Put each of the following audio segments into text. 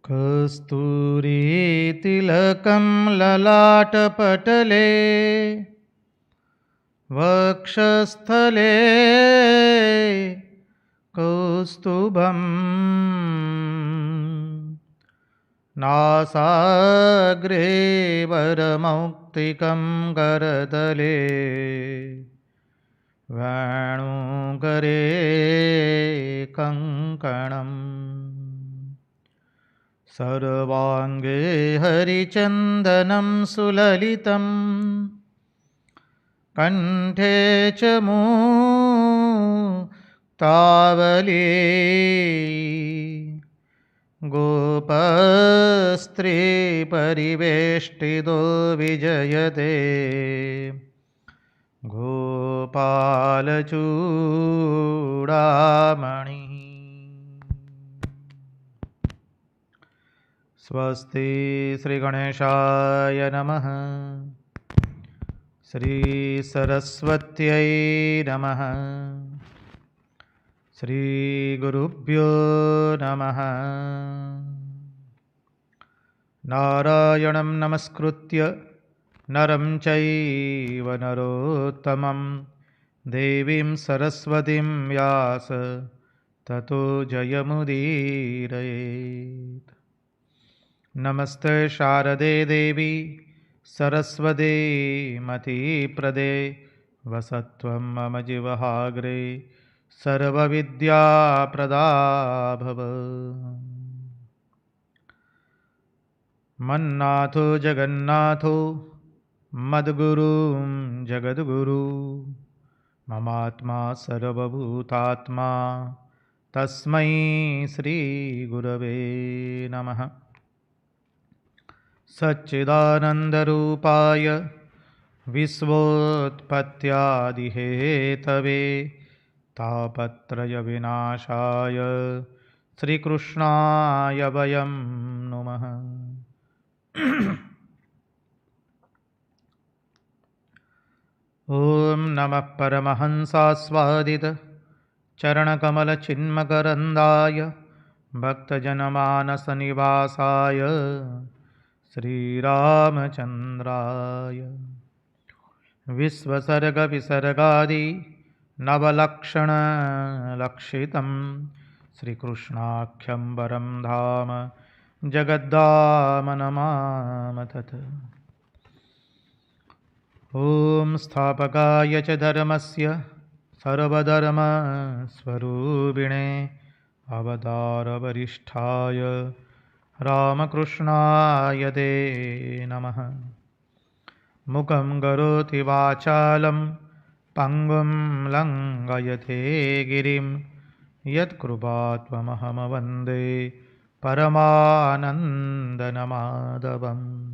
कस्तूरीतिलकं ललाटपटले वक्षस्थले कौस्तुभं नासाग्रे वरमौक्तिकं करतले वेणुकरे कङ्कणम् सर्वाङ्गे हरिचन्दनं सुललितं कण्ठे च मुक्तावली गोपस्त्रीपरिवेष्टितो विजयते गोपालचूडामणि। स्वस्ति श्री गणेशाय नमः। श्री सरस्वत्यै नमः। श्री गुरुभ्यो नमः। नारायणं नमस्कृत्य नरं चैव नरोत्तमं देवीं सरस्वतीं व्यास ततो जयमुदीरयेत्। नमस्ते शारदे देवी सरस्वती मतिप्रदे वसत्वं मम जिह्वाग्रे सर्वविद्याप्रदा भव। मन्नाथो जगन्नाथो मद्गुरुं जगद्गुरु ममात्मा सर्वभूतात्मा तस्मै श्रीगुरवे नमः। सच्चिदानन्दरूपाय विश्वोत्पत्त्यादिहेतवे तापत्रयविनाशाय श्रीकृष्णाय वयं नुमः। ॐ नमः परमहंसास्वादित चरणकमलचिन्मकरन्दाय भक्तजनमानसनिवासाय श्रीरामचन्द्राय विश्वसर्गविसर्गादि नवलक्षणलक्षितं श्रीकृष्णाख्यं वरं धाम जगद्धाम नमामि तत्। ॐ स्थापकाय च धर्मस्य सर्वधर्मस्वरूपिणे अवतारवरिष्ठाय रामकृष्णाय ते नमः। मुखं करोति वाचालं पङ्गुं लङ्घयते गिरिं यत्कृपात्वमहं वन्दे परमानन्दमाधवम्।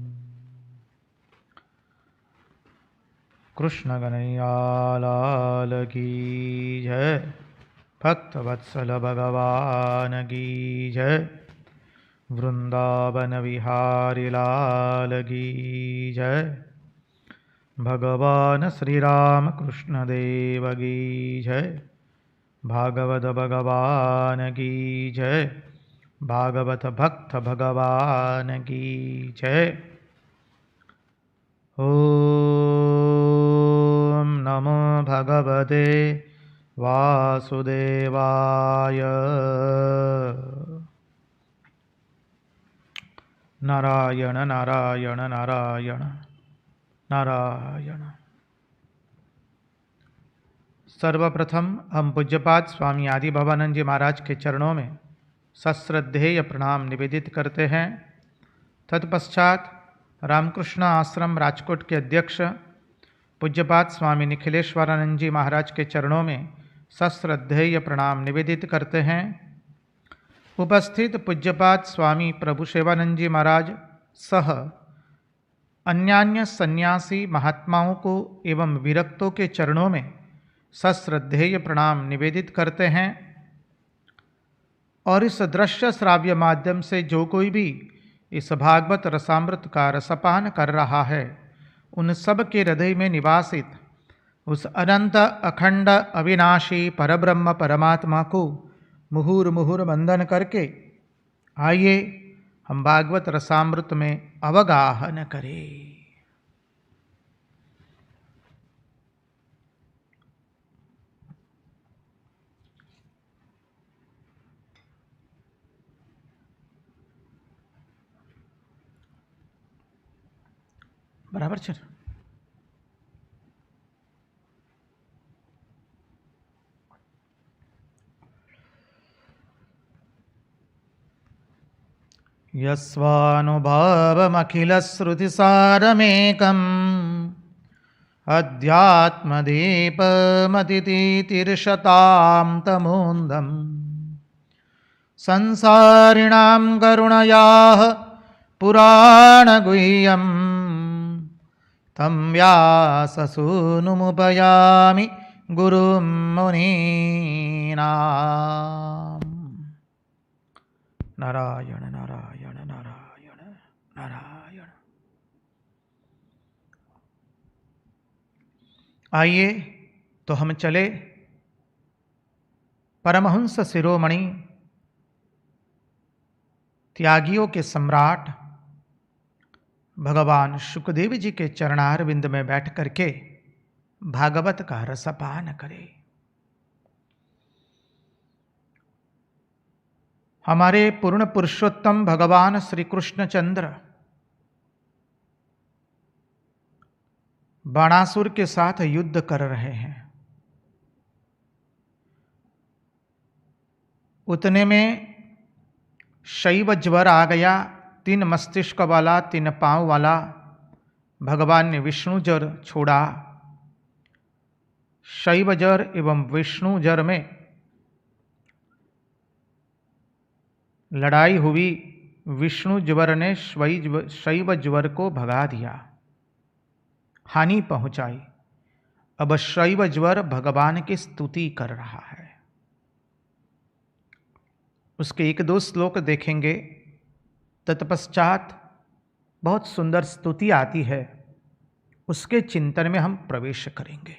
कृष्ण कन्हैया लाल की जय। भक्तवत्सल भगवान की जय। वृंदावन विहारी लाल की जय। भगवान श्री राम कृष्ण देव की जय। भागवत भगवान की जय। भागवत भक्त भगवान की जय। ओम नमो भगवते वासुदेवाय। नारायण नारायण नारायण नारायण। सर्वप्रथम हम पूज्यपाद स्वामी आदि भवानंद जी महाराज के चरणों में सश्रद्धेय प्रणाम निवेदित करते हैं। तत्पश्चात रामकृष्ण आश्रम राजकोट के अध्यक्ष पूज्यपाद स्वामी निखिलेश्वरानंद जी महाराज के चरणों में सश्रद्धेय प्रणाम निवेदित करते हैं। उपस्थित पूज्यपाद स्वामी प्रभु सेवानंद जी महाराज सह अन्यान्य सन्यासी महात्माओं को एवं विरक्तों के चरणों में सश्रद्धेय प्रणाम निवेदित करते हैं। और इस दृश्य श्राव्य माध्यम से जो कोई भी इस भागवत रसामृत का रसपान कर रहा है, उन सब के हृदय में निवासित उस अनंत अखंड अविनाशी परब्रह्म परमात्मा को मुहुर मुहुर वंदन करके आइए हम भागवत रसामृत में अवगाहन करें। बराबर છે। यस्वानुभावमखिलश्रुतिसारमेकम् अध्यात्मदीपमतितीतिर्षतां तमोन्दम् संसारिणां करुणयाः पुराणगुह्यम् तं व्याससूनुमुपयामि गुरुं मुनीनाम्। नारायण नारायण नारायण नारायण। आइए तो हम चले परमहंस शिरोमणि त्यागियों के सम्राट भगवान शुकदेव जी के चरणारविंद में बैठ करके भागवत का रसपान करें। हमारे पूर्ण पुरुषोत्तम भगवान श्री कृष्णचंद्र बाणासुर के साथ युद्ध कर रहे हैं। उतने में शैव ज्वर आ गया। 3 मस्तिष्क वाला 3 पांव वाला भगवान ने विष्णु ज्वर छोड़ा। शैव ज्वर एवं विष्णु ज्वर में लड़ाई हुई। विष्णु ज्वर ने शैव ज्वर को भगा दिया, हानि पहुंचाई। अब शैव ज्वर भगवान की स्तुति कर रहा है। उसके 1-2 श्लोक देखेंगे। तत्पश्चात बहुत सुंदर स्तुति आती है, उसके चिंतन में हम प्रवेश करेंगे।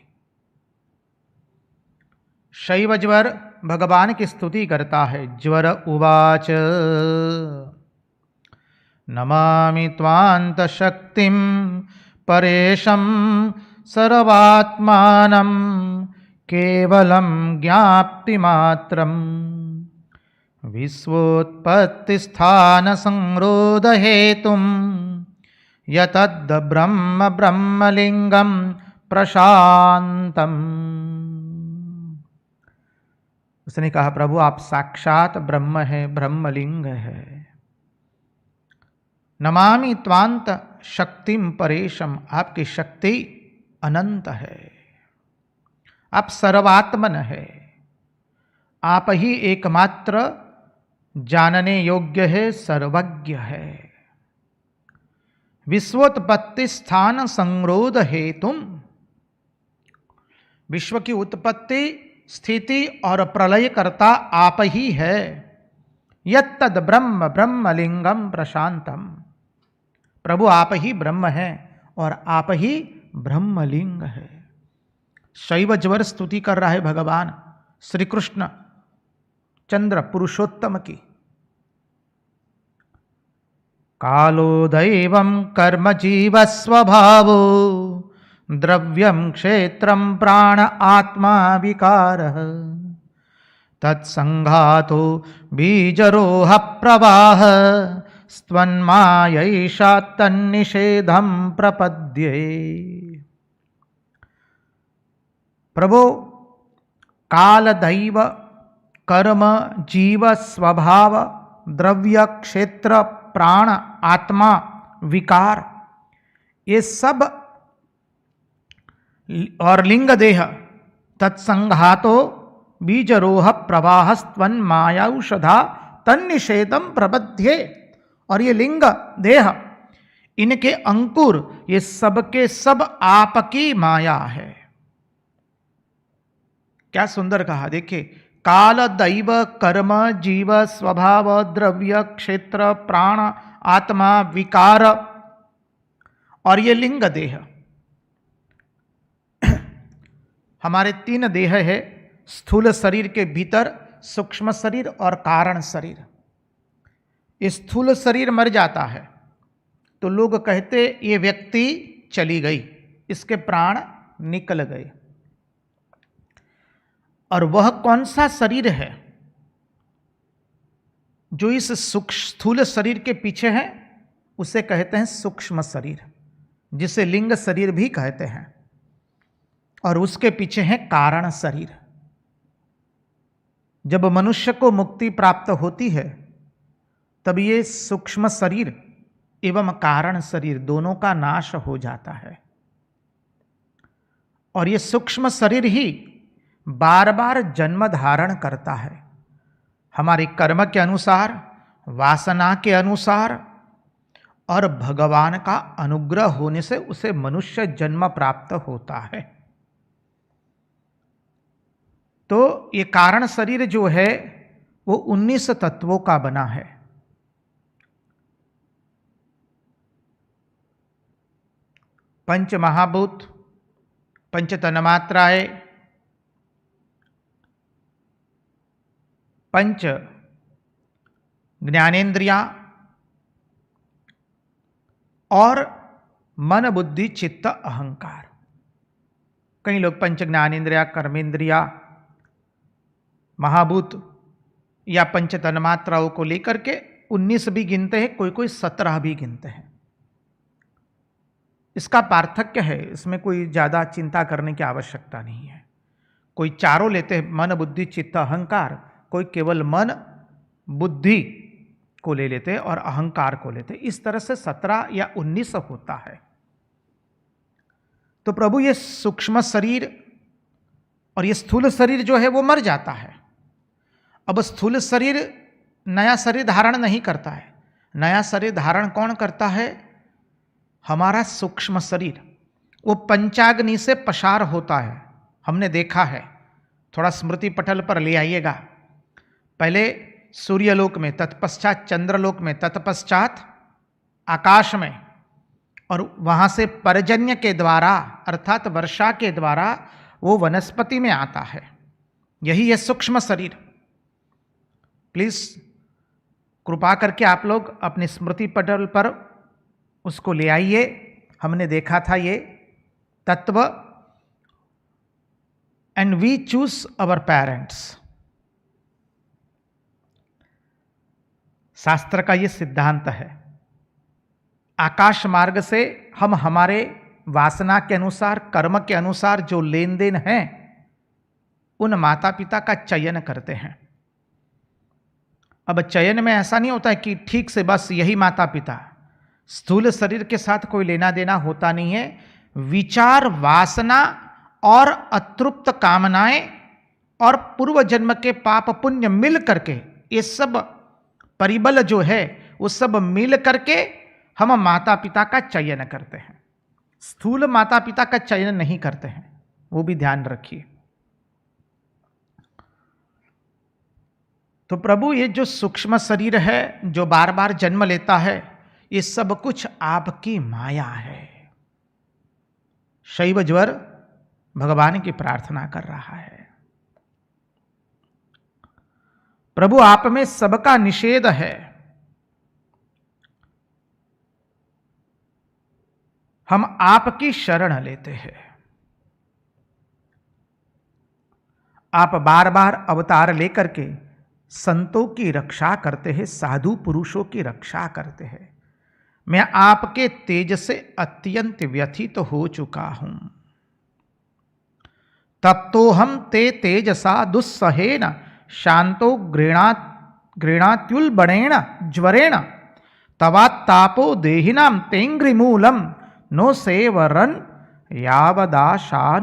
शैव ज्वर भगवान की स्तुति करता है। ज्वर उवाच नमामि त्वांत शक्तिं परेशं सर्वात्मानं केवलं ज्ञाप्तिमात्रम् विश्वोत्पत्तिस्थानसंरोधहेतुं यतद् ब्रह्म ब्रह्मलिङ्गं प्रशान्तम्। उसने कहा, प्रभु आप साक्षात ब्रह्म है, ब्रह्मलिंग है। नमामि त्वांत शक्तिम परेशम, आपकी शक्ति अनंत है, आप सर्वात्मन है, आप ही एकमात्र जानने योग्य है, सर्वज्ञ है। विश्वोत्पत्ति स्थान संरोध हेतुम, विश्व की उत्पत्ति स्थिति और प्रलय करता आप ही है। यत्तद ब्रह्म ब्रह्मलिंगम प्रशांतम, प्रभु आप ही ब्रह्म है और आप ही ब्रह्मलिंग है। शैव ज्वर स्तुति कर रहा है भगवान श्री कृष्ण चंद्र पुरुषोत्तम की। कालो दैवं कर्म जीव स्वभावो द्रव्यं क्षेत्रं प्राण आत्मा विकारः तत्संघातो बीजरोह प्रवाह स्त्वन्मायैषा तन्निषेधं प्रपद्ये। प्रभु काल दैव कर्म जीव स्वभाव द्रव्य क्षेत्र प्राण आत्मा विकार, ये सब और लिंग देह तत्संघातो बीजरोह प्रवाह स्त्वन्मायौषधा तन्निषेधं प्रपद्ये। और ये लिंग देह, इनके अंकुर, ये सब के सब आपकी माया है। क्या सुंदर कहा, देखिए, काल दैव कर्म जीव स्वभाव द्रव्य क्षेत्र प्राण आत्मा विकार और ये लिंग देह। हमारे 3 देह है, स्थूल शरीर के भीतर सूक्ष्म शरीर और कारण शरीर। स्थूल शरीर मर जाता है तो लोग कहते ये व्यक्ति चली गई, इसके प्राण निकल गए। और वह कौन सा शरीर है जो इस स्थूल शरीर के पीछे है? उसे कहते हैं सूक्ष्म शरीर, जिसे लिंग शरीर भी कहते हैं। और उसके पीछे है कारण शरीर। जब मनुष्य को मुक्ति प्राप्त होती है तब ये सूक्ष्म शरीर एवं कारण शरीर दोनों का नाश हो जाता है। और ये सूक्ष्म शरीर ही बार बार जन्म धारण करता है, हमारे कर्म के अनुसार, वासना के अनुसार, और भगवान का अनुग्रह होने से उसे मनुष्य जन्म प्राप्त होता है। तो ये कारण शरीर जो है वो 19 तत्वों का बना है। पंच महाभूत, पंच तन्मात्राएं, पंच ज्ञानेन्द्रियां और मन बुद्धि चित्त अहंकार। कई लोग पंच ज्ञानेन्द्रिया, कर्मेंद्रिया, महाभूत या पंच तन्मात्राओं को लेकर के 19 भी गिनते हैं, कोई कोई 17 भी गिनते हैं। इसका पार्थक्य है, इसमें कोई ज़्यादा चिंता करने की आवश्यकता नहीं है। कोई चारों लेते हैं, मन बुद्धि चित्त अहंकार, कोई केवल मन बुद्धि को ले लेते हैं और अहंकार को लेते हैं। इस तरह से 17 या 19 होता है। तो प्रभु ये सूक्ष्म शरीर और ये स्थूल शरीर जो है वो मर जाता है। अब स्थूल शरीर नया शरीर धारण नहीं करता है। नया शरीर धारण कौन करता है? हमारा सूक्ष्म शरीर। वो पंचाग्नि से पसार होता है, हमने देखा है। थोड़ा स्मृति पटल पर ले आइएगा। पहले सूर्यलोक में, तत्पश्चात चंद्रलोक में, तत्पश्चात आकाश में, और वहां से पर्जन्य के द्वारा अर्थात वर्षा के द्वारा वो वनस्पति में आता है। यही है सूक्ष्म शरीर। प्लीज कृपा करके आप लोग अपने स्मृति पटल पर उसको ले आइए। हमने देखा था ये तत्व। And we choose our parents. शास्त्र का ये सिद्धांत है। आकाश मार्ग से हम हमारे वासना के अनुसार, कर्म के अनुसार जो लेन देन है, उन माता पिता का चयन करते हैं। अब चयन में ऐसा नहीं होता है कि ठीक से बस यही माता पिता। स्थूल शरीर के साथ कोई लेना देना होता नहीं है। विचार, वासना और अतृप्त कामनाएं और पूर्व जन्म के पाप पुण्य मिल करके, ये सब परिबल जो है वो सब मिल करके हम माता पिता का चयन करते हैं। स्थूल माता पिता का चयन नहीं करते हैं, वो भी ध्यान रखिए। तो प्रभु ये जो सूक्ष्म शरीर है जो बार बार जन्म लेता है, ये सब कुछ आपकी माया है। शैव ज्वर भगवान की प्रार्थना कर रहा है। प्रभु आप में सबका निषेध है। हम आपकी शरण लेते हैं। आप बार बार अवतार लेकर के संतों की रक्षा करते हैं, साधु पुरुषों की रक्षा करते हैं। मैं आपके तेज से अत्यंत व्यथित हो चुका हूं। तब तो हम ते तेजसा दुस्सहेन शांतो गृणात्युल्बणेन ज्वरेण तवात्तापो देहिनां तेंग्रिमूलम नो सेवरन यावदाशानुबद्धाः।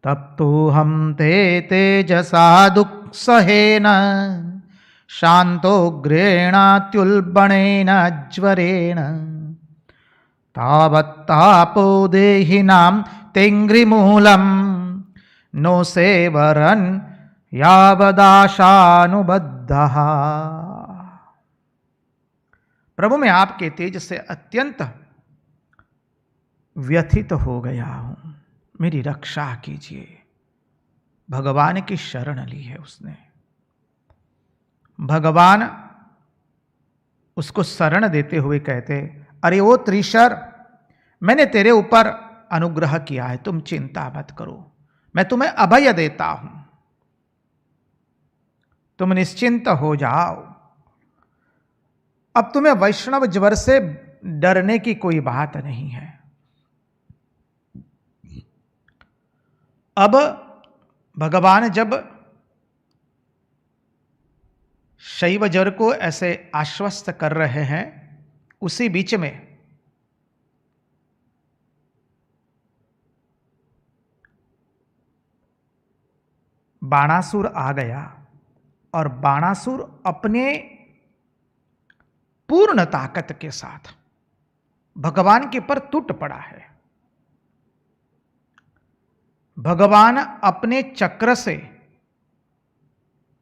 तब तो हम ते तेजसा दुस्सहेन शांतो गृणात्युल्बणेन ज्वरेण तावत्तापो देहिनां तेंग्रिमूलम नो सेवरन यावदाशानुबद्धः। प्रभु मैं आपके तेज से अत्यंत व्यथित हो गया हूं, मेरी रक्षा कीजिए। भगवान की शरण ली है उसने। भगवान उसको शरण देते हुए कहते, अरे ओ त्रिशर, मैंने तेरे ऊपर अनुग्रह किया है, तुम चिंता मत करो, मैं तुम्हें अभय देता हूं, तुम निश्चिंत हो जाओ। अब तुम्हें वैष्णव ज्वर से डरने की कोई बात नहीं है। अब भगवान जब शैव ज्वर को ऐसे आश्वस्त कर रहे हैं, उसी बीच में बाणासुर आ गया और बाणासुर अपने पूर्ण ताकत के साथ भगवान के पर टूट पड़ा है। भगवान अपने चक्र से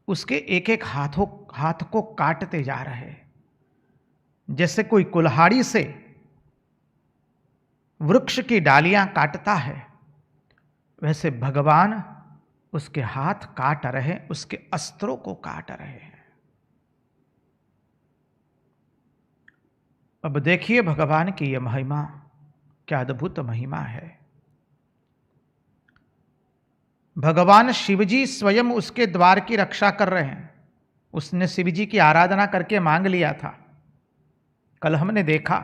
उसके एक एक हाथ को काटते जा रहे हैं, जैसे कोई कुल्हाड़ी से वृक्ष की डालियां काटता है, वैसे भगवान उसके हाथ काट रहे, उसके अस्त्रों को काट रहे हैं। अब देखिए भगवान की यह महिमा, क्या अद्भुत महिमा है। भगवान शिवजी स्वयं उसके द्वार की रक्षा कर रहे हैं। उसने शिवजी की आराधना करके मांग लिया था, कल हमने देखा।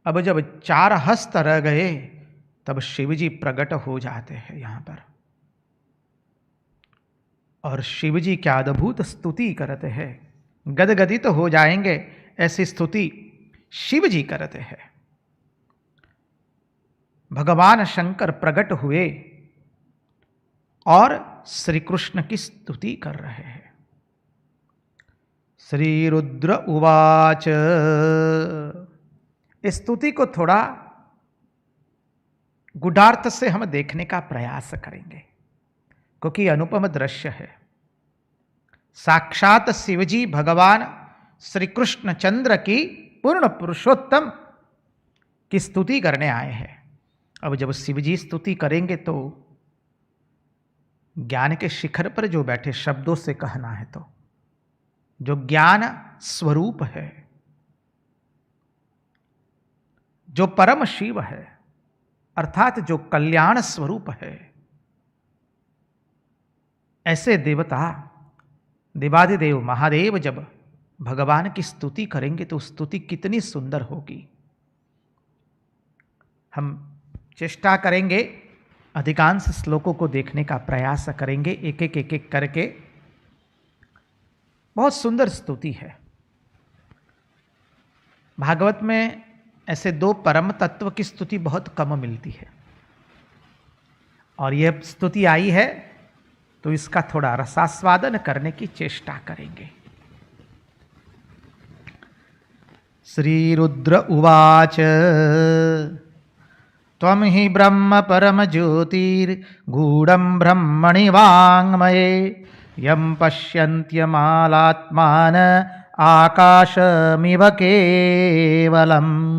अब जब 4 हस्त रह गए, तब शिवजी प्रकट हो जाते हैं यहां पर, और शिवजी क्या अद्भुत स्तुति करते हैं। गदगदित तो हो जाएंगे, ऐसी स्तुति शिवजी करते हैं। भगवान शंकर प्रकट हुए और श्री कृष्ण की स्तुति कर रहे हैं। श्री रुद्र उवाच, इस स्तुति को थोड़ा गुढ़ार्थ से हम देखने का प्रयास करेंगे, क्योंकि अनुपम दृश्य है। साक्षात शिवजी भगवान श्री कृष्ण चंद्र की पूर्ण पुरुषोत्तम की स्तुति करने आए हैं। अब जब शिवजी स्तुति करेंगे तो ज्ञान के शिखर पर जो बैठे, शब्दों से कहना है तो जो ज्ञान स्वरूप है, जो परम शिव है, अर्थात जो कल्याण स्वरूप है, ऐसे देवता देवादिदेव महादेव जब भगवान की स्तुति करेंगे तो स्तुति कितनी सुंदर होगी। हम चेष्टा करेंगे, अधिकांश श्लोकों को देखने का प्रयास करेंगे, एक एक करके। बहुत सुंदर स्तुति है। भागवत में ऐसे 2 परम तत्व की स्तुति बहुत कम मिलती है, और यह स्तुति आई है तो इसका थोड़ा रसास्वादन करने की चेष्टा करेंगे। श्री रुद्र उवाच, त्वं हि ब्रह्म परम ज्योतिर्गूढ़ं ब्रह्मणि वाङ्मये, यं पश्यन्त्यमालात्मान आकाशमिव केवलम्।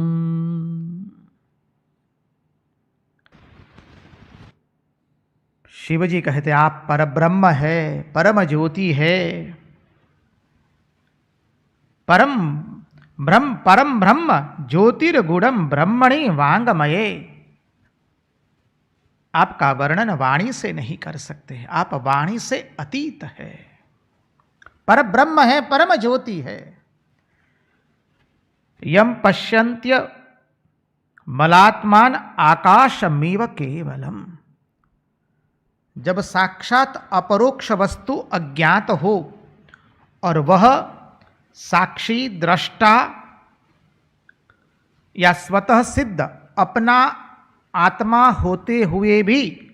शिवजी कहते आप परब्रह्म है, परम ज्योति है, परम ब्रह्म ज्योतिर्गूढ़ं ब्रह्मणि वाङ्मये। आपका वर्णन वाणी से नहीं कर सकते, आप वाणी से अतीत है, पर ब्रह्म है, परम ज्योति है। यम पश्यन्त्य मलात्मान आकाशमेव केवलम। जब साक्षात अपरोक्ष वस्तु अज्ञात हो और वह साक्षी दृष्टा या स्वतः सिद्ध अपना आत्मा होते हुए भी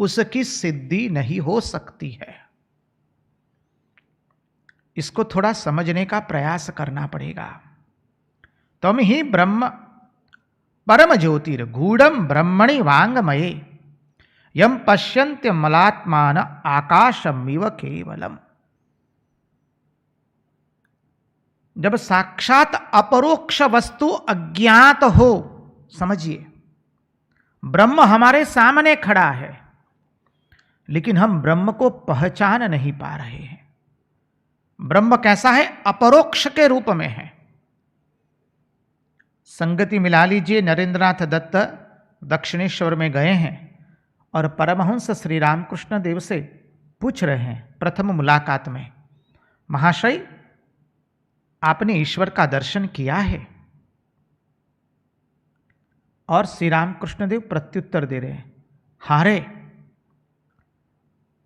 उसकी सिद्धि नहीं हो सकती है। इसको थोड़ा समझने का प्रयास करना पड़ेगा। तुम ही ब्रह्म परम ज्योतिर्गूढ़ं ब्रह्मणि वाङ्मये, यम पश्यन्त्य मलात्मान आकाशमिव केवलम। जब साक्षात अपरोक्ष वस्तु अज्ञात हो, समझिए ब्रह्म हमारे सामने खड़ा है, लेकिन हम ब्रह्म को पहचान नहीं पा रहे हैं। ब्रह्म कैसा है? अपरोक्ष के रूप में है। संगति मिला लीजिए, नरेंद्रनाथ दत्त दक्षिणेश्वर में गए हैं और परमहंस श्री रामकृष्ण देव से पूछ रहे हैं प्रथम मुलाकात में, महाशय आपने ईश्वर का दर्शन किया है? और श्री रामकृष्ण देव प्रत्युत्तर दे रहे हैं, हाँ रे,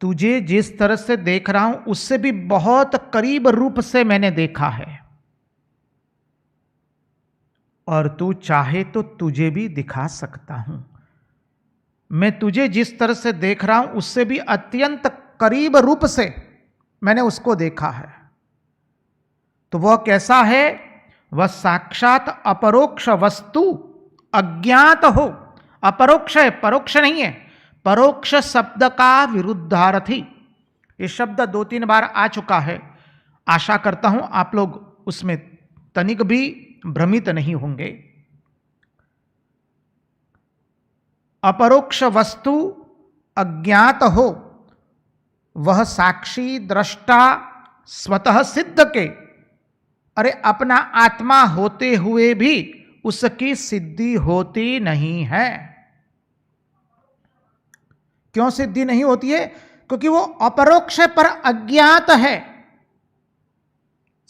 तुझे जिस तरह से देख रहा हूं उससे भी बहुत करीब रूप से मैंने देखा है, और तू चाहे तो तुझे भी दिखा सकता हूं। मैं तुझे जिस तरह से देख रहा हूं उससे भी अत्यंत करीब रूप से मैंने उसको देखा है। तो वह कैसा है? वह साक्षात अपरोक्ष वस्तु, अज्ञात हो। अपरोक्ष है, परोक्ष नहीं है। परोक्ष शब्द का विरुद्धार्थी। ये शब्द 2-3 बार आ चुका है। आशा करता हूं आप लोग उसमें तनिक भी भ्रमित नहीं होंगे। अपरोक्ष वस्तु अज्ञात हो, वह साक्षी दृष्टा स्वतः सिद्ध के, अरे अपना आत्मा होते हुए भी उसकी सिद्धि होती नहीं है। क्यों सिद्धि नहीं होती है? क्योंकि वो अपरोक्ष पर अज्ञात है।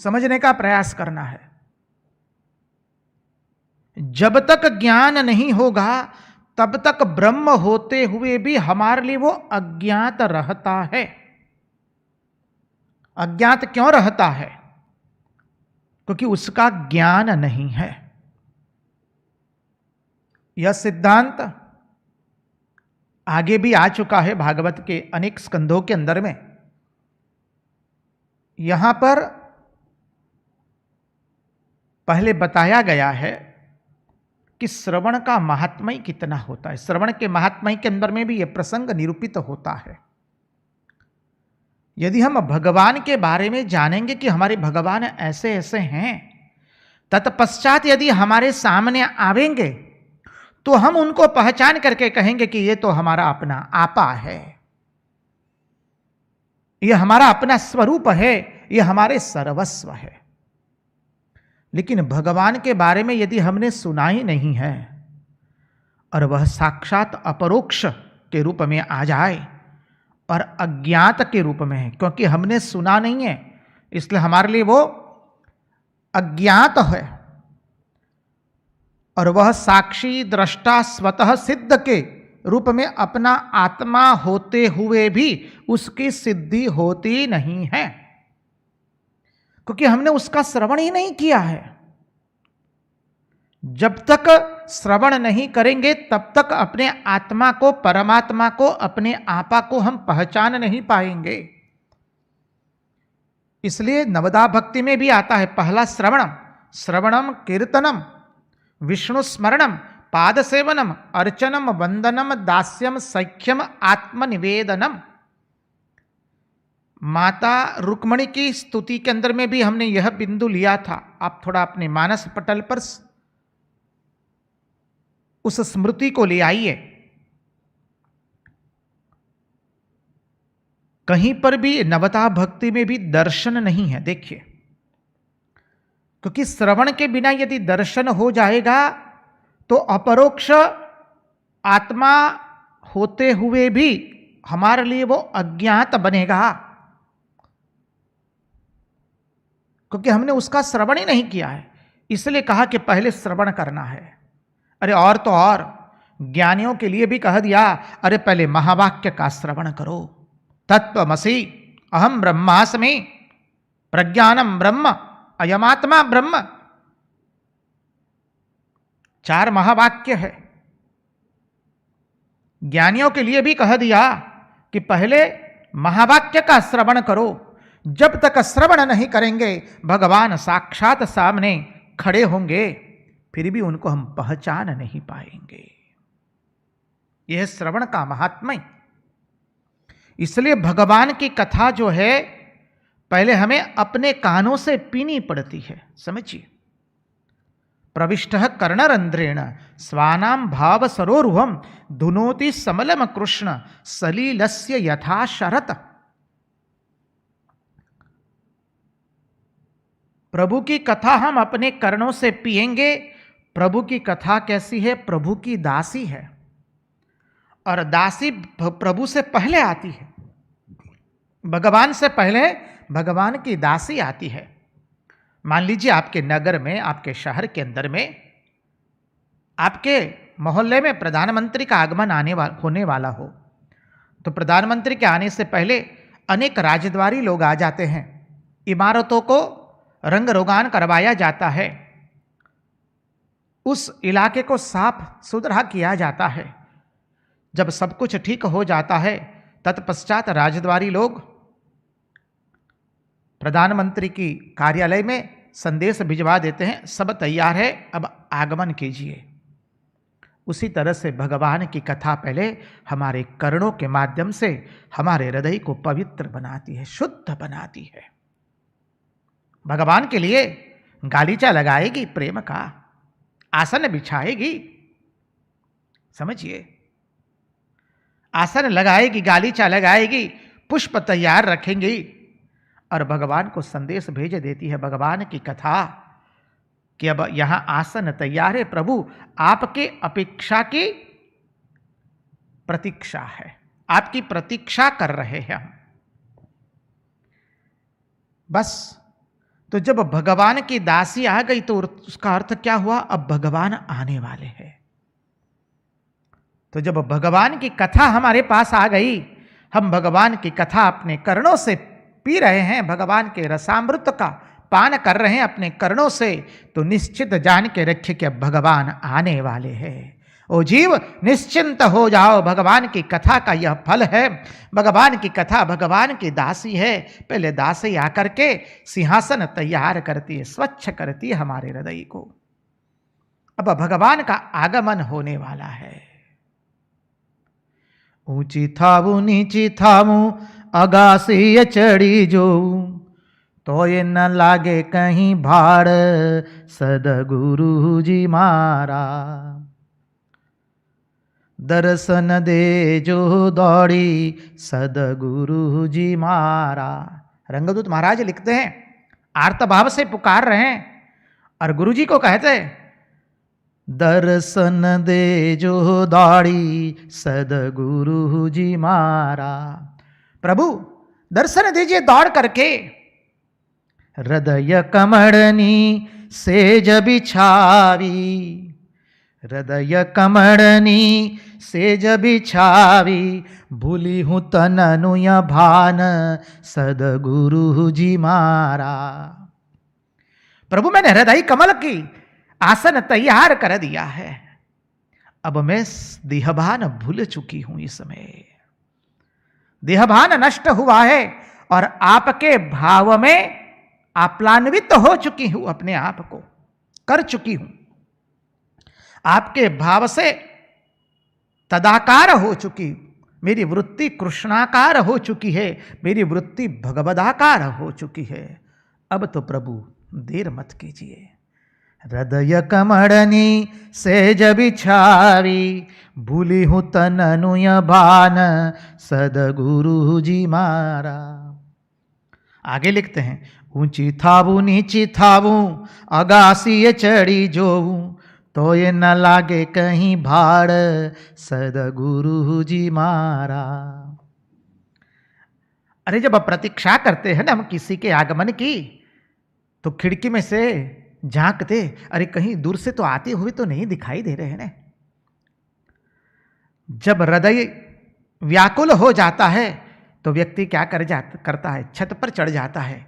समझने का प्रयास करना है। जब तक ज्ञान नहीं होगा तब तक ब्रह्म होते हुए भी हमारे लिए वो अज्ञात रहता है। अज्ञात क्यों रहता है? क्योंकि उसका ज्ञान नहीं है। यह सिद्धांत आगे भी आ चुका है भागवत के अनेक स्कंधों के अंदर में। यहां पर पहले बताया गया है कि श्रवण का महात्म्य कितना होता है। श्रवण के महात्म्य के अंदर में भी यह प्रसंग निरूपित होता है। यदि हम भगवान के बारे में जानेंगे कि हमारे भगवान ऐसे ऐसे हैं, तत्पश्चात यदि हमारे सामने आवेंगे तो हम उनको पहचान करके कहेंगे कि ये तो हमारा अपना आपा है, ये हमारा अपना स्वरूप है, ये हमारे सर्वस्व है। लेकिन भगवान के बारे में यदि हमने सुना ही नहीं है और वह साक्षात अपरोक्ष के रूप में आ जाए और अज्ञात के रूप में है, क्योंकि हमने सुना नहीं है इसलिए हमारे लिए वो अज्ञात है, और वह साक्षी दृष्टा स्वतः सिद्ध के रूप में अपना आत्मा होते हुए भी उसकी सिद्धि होती नहीं है, क्योंकि हमने उसका श्रवण ही नहीं किया है। जब तक श्रवण नहीं करेंगे तब तक अपने आत्मा को, परमात्मा को, अपने आपा को हम पहचान नहीं पाएंगे। इसलिए नवदा भक्ति में भी आता है, पहला श्रवणम, श्रवणम कीर्तनम, विष्णु स्मरणम, पाद सेवनम, अर्चनम, वंदनम, दास्यम, सख्यम, आत्मनिवेदनम। माता रुक्मणी की स्तुति के अंदर में भी हमने यह बिंदु लिया था। आप थोड़ा अपने मानस पटल पर उस स्मृति को ले आइए। कहीं पर भी नवता भक्ति में भी दर्शन नहीं है। देखिए, क्योंकि श्रवण के बिना यदि दर्शन हो जाएगा तो अपरोक्ष आत्मा होते हुए भी हमारे लिए वो अज्ञात बनेगा, क्योंकि हमने उसका श्रवण ही नहीं किया है। इसलिए कहा कि पहले श्रवण करना है। अरे और तो और ज्ञानियों के लिए भी कह दिया, अरे पहले महावाक्य का श्रवण करो। तत्त्वमसि अहम ब्रह्मास्मि, प्रज्ञानम ब्रह्म, अयमात्मा ब्रह्म। 4 महावाक्य है। ज्ञानियों के लिए भी कह दिया कि पहले महावाक्य का श्रवण करो। जब तक श्रवण नहीं करेंगे भगवान साक्षात सामने खड़े होंगे, फिर भी उनको हम पहचान नहीं पाएंगे। यह श्रवण का महात्म्य। इसलिए भगवान की कथा जो है पहले हमें अपने कानों से पीनी पड़ती है। समझिए, प्रविष्टः कर्णरंध्रेण स्वानाम भाव सरोरुहम धुनोति समलम कृष्ण सलीलस्य यथा शरत। प्रभु की कथा हम अपने कर्णों से पिएंगे। प्रभु की कथा कैसी है? प्रभु की दासी है, और दासी प्रभु से पहले आती है। भगवान से पहले भगवान की दासी आती है। मान लीजिए आपके नगर में, आपके शहर के अंदर में, आपके मोहल्ले में प्रधानमंत्री का आगमन होने वाला हो, तो प्रधानमंत्री के आने से पहले अनेक राजद्वारी लोग आ जाते हैं। इमारतों को रंग रोगान करवाया जाता है, उस इलाके को साफ सुथरा किया जाता है। जब सब कुछ ठीक हो जाता है, तत्पश्चात राजद्वारी लोग प्रधानमंत्री की कार्यालय में संदेश भिजवा देते हैं, सब तैयार है, अब आगमन कीजिए। उसी तरह से भगवान की कथा पहले हमारे कर्णों के माध्यम से हमारे हृदय को पवित्र बनाती है, शुद्ध बनाती है। भगवान के लिए गालीचा लगाएगी, प्रेम का आसन बिछाएगी, समझिए, आसन लगाएगी, गालीचा लगाएगी, पुष्प तैयार रखेंगी और भगवान को संदेश भेज देती है भगवान की कथा कि अब यहां आसन तैयार है, प्रभु आपके अपेक्षा की प्रतीक्षा है, आपकी प्रतीक्षा कर रहे हैं हम। बस, तो जब भगवान की दासी आ गई तो उसका अर्थ क्या हुआ? अब भगवान आने वाले हैं। तो जब भगवान की कथा हमारे पास आ गई, हम भगवान की कथा अपने कर्णों से पी रहे हैं, भगवान के रसामृत का पान कर रहे हैं अपने कर्णों से, तो निश्चित जान के रखिए कि अब भगवान आने वाले हैं। ओ जीव, निश्चिंत हो जाओ, भगवान की कथा का यह फल है। भगवान की कथा भगवान की दासी है। पहले दासी आकर के सिंहासन तैयार करती है, स्वच्छ करती है हमारे हृदय को। अब भगवान का आगमन होने वाला है। ऊंची थावू नीची थावू अगासी चढ़ी जो, तो ये न लागे कहीं भाड़, सदगुरु जी मारा। दर्शन दे जो दौड़ी, सदगुरु जी मारा। रंगदूत महाराज लिखते हैं, आर्त भाव से पुकार रहे हैं और गुरु जी को कहते हैं, दर्शन दे जो दौड़ी, सदगुरु जी मारा। प्रभु दर्शन दीजिए दौड़ करके। हृदय कमड़नी सेज बिछावी, हृदय कमड़नी सेज बिछावी, भूली हूँ तन अनुय भान, सदगुरु जी मारा। प्रभु मैंने हृदय कमल की आसन तैयार कर दिया है, अब मैं देहभान भूल चुकी हूं। इस समय देहभान नष्ट हुआ है और आपके भाव में आप्लान्वित हो चुकी हूं, अपने आप को कर चुकी हूं। आपके भाव से तदाकार हो चुकी, मेरी वृत्ति कृष्णाकार हो चुकी है, मेरी वृत्ति भगवदाकार हो चुकी है। अब तो प्रभु देर मत कीजिए। हृदय कमड़नी सेज बिछावी, भूली हूँ तन अनुय भान, सदगुरु जी मारा। आगे लिखते हैं, ऊंची थावू नीची थावू अगासी चढ़ी जोऊ, तो ये न लागे कहीं भाड़, सदगुरु जी मारा। अरे जब प्रतीक्षा करते हैं ना हम किसी के आगमन की, तो खिड़की में से झांकते, अरे कहीं दूर से तो आते हुए तो नहीं दिखाई दे रहे हैं ना। जब हृदय व्याकुल हो जाता है तो व्यक्ति क्या करता है, छत पर चढ़ जाता है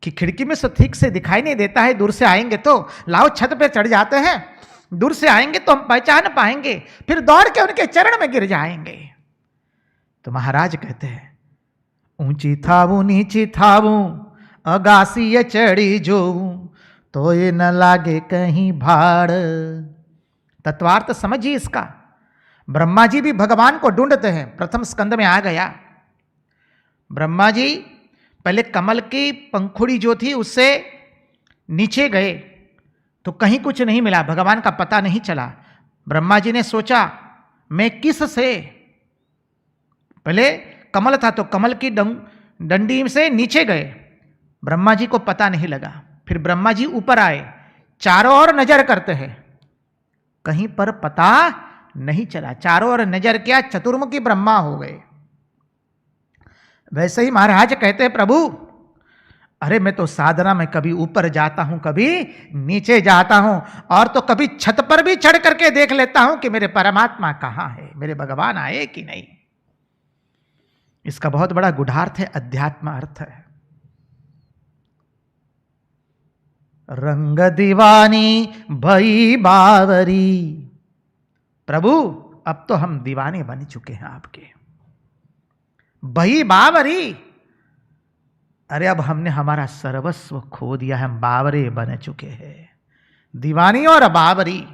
कि खिड़की में से ठीक से दिखाई नहीं देता है, दूर से आएंगे तो लाओ छत पे चढ़ जाते हैं, दूर से आएंगे तो हम पहचान पाएंगे, फिर दौड़ के उनके चरण में गिर जाएंगे। तो महाराज कहते हैं, ऊंची थावू नीची थावू अगासी चढ़ी जो, तो ये न लागे कहीं भाड़। तत्वार्थ समझिए इसका। ब्रह्मा जी भी भगवान को ढूंढते हैं, प्रथम स्कंद में आ गया। ब्रह्मा जी पहले कमल की पंखुड़ी जो थी उससे नीचे गए तो कहीं कुछ नहीं मिला, भगवान का पता नहीं चला। ब्रह्मा जी ने सोचा मैं किस से, पहले कमल था तो कमल की डंडी से नीचे गए, ब्रह्मा जी को पता नहीं लगा। फिर ब्रह्मा जी ऊपर आए, चारों ओर नजर करते हैं, कहीं पर पता नहीं चला। चारों ओर नजर किया, चतुर्मुखी ब्रह्मा हो गए। वैसे ही महाराज कहते हैं, प्रभु अरे मैं तो साधना में कभी ऊपर जाता हूं, कभी नीचे जाता हूं, और तो कभी छत पर भी चढ़ करके देख लेता हूं कि मेरे परमात्मा कहां है, मेरे भगवान आए कि नहीं। इसका बहुत बड़ा गूढ़ार्थ है, अध्यात्म अर्थ है। रंग दीवानी भई बावरी, प्रभु अब तो हम दीवाने बन चुके हैं आपके। भई बावरी, अरे अब हमने हमारा सर्वस्व खो दिया है, हम बावरे बन चुके हैं। दीवानी और बावरी,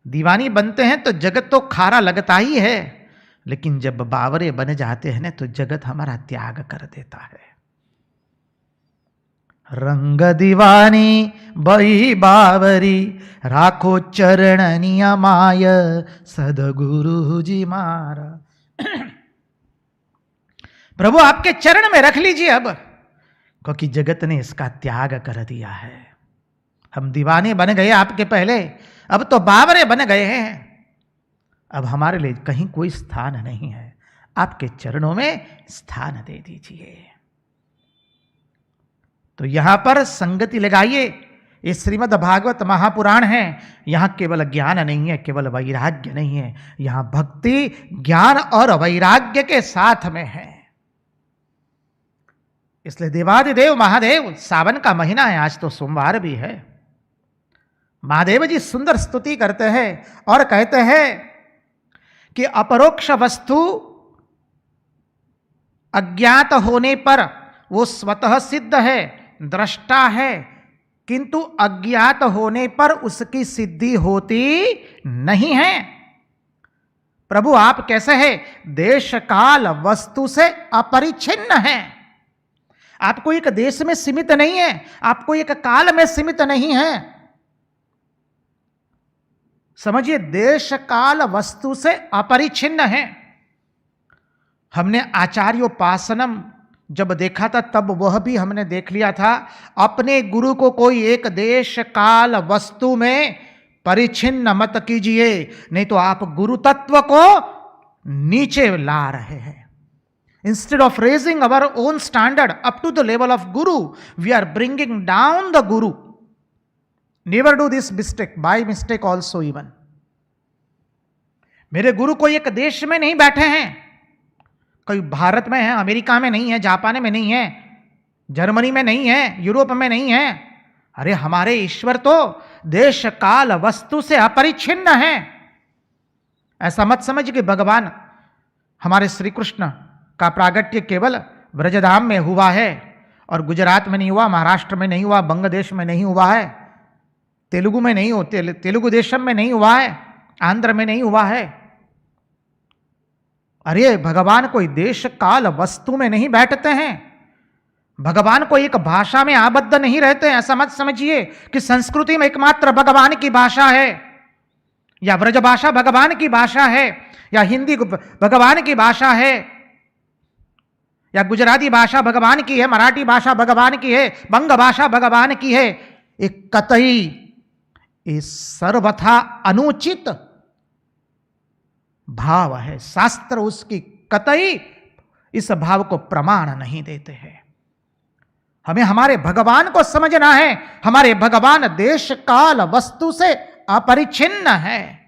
दीवानी बनते हैं तो जगत तो खारा लगता ही है, लेकिन जब बावरे बन जाते हैं ना तो जगत हमारा त्याग कर देता है। रंग दीवानी बई बावरी, राखो चरण नियमाय सदगुरु जी मारा। प्रभु आपके चरण में रख लीजिए अब, क्योंकि जगत ने इसका त्याग कर दिया है। हम दीवाने बन गए आपके पहले, अब तो बावरे बन गए हैं। अब हमारे लिए कहीं कोई स्थान नहीं है, आपके चरणों में स्थान दे दीजिए। तो यहां पर संगति लगाइए। ये श्रीमद् भागवत महापुराण है, यहां केवल ज्ञान नहीं है, केवल वैराग्य नहीं है, यहां भक्ति ज्ञान और वैराग्य के साथ में है। इसलिए देवादिदेव महादेव, सावन का महीना है, आज तो सोमवार भी है, महादेव जी सुंदर स्तुति करते हैं और कहते हैं कि अपरोक्ष वस्तु अज्ञात होने पर वो स्वतः सिद्ध है, दृष्टा है, किंतु अज्ञात होने पर उसकी सिद्धि होती नहीं है। प्रभु आप कैसे हैं? देश काल वस्तु से अपरिच्छिन्न है। आपको एक देश में सीमित नहीं है, आपको एक काल में सीमित नहीं है। समझिए, देश काल वस्तु से अपरिच्छिन्न है। हमने आचार्योपासनम जब देखा था तब वह भी हमने देख लिया था, अपने गुरु को कोई एक देश काल वस्तु में परिच्छिन्न मत कीजिए, नहीं तो आप गुरु तत्व को नीचे ला रहे हैं। Instead of raising our own standard up to the level of Guru, we are bringing down the Guru. Never do this mistake, by mistake also even. मेरे गुरु कोई एक देश में नहीं बैठे हैं, कोई भारत में है, अमेरिका में नहीं है, जापान में नहीं है, जर्मनी में नहीं है, यूरोप में नहीं है। अरे हमारे ईश्वर तो देश काल वस्तु से अपरिच्छिन्न है। ऐसा मत समझ कि भगवान हमारे श्री कृष्ण का प्रागट्य केवल ब्रजधाम में हुआ है और गुजरात में नहीं हुआ, महाराष्ट्र में नहीं हुआ, बांग्लादेश में नहीं हुआ है, तेलुगु में नहीं हो, तेलुगु देशम में नहीं हुआ है, आंध्र में नहीं हुआ है। अरे भगवान कोई देश काल वस्तु में नहीं बैठते हैं, भगवान को एक भाषा में आबद्ध नहीं रहते हैं। ऐसा मत समझिए कि संस्कृति में एकमात्र भगवान की भाषा है, या ब्रज भाषा भगवान की भाषा है, या हिंदी भगवान की भाषा है, या गुजराती भाषा भगवान की है, मराठी भाषा भगवान की है, बंग भाषा भगवान की है। एक कतई इस सर्वथा अनुचित भाव है। शास्त्र उसकी कतई इस भाव को प्रमाण नहीं देते हैं। हमें हमारे भगवान को समझना है। हमारे भगवान देश काल वस्तु से अपरिच्छिन्न है।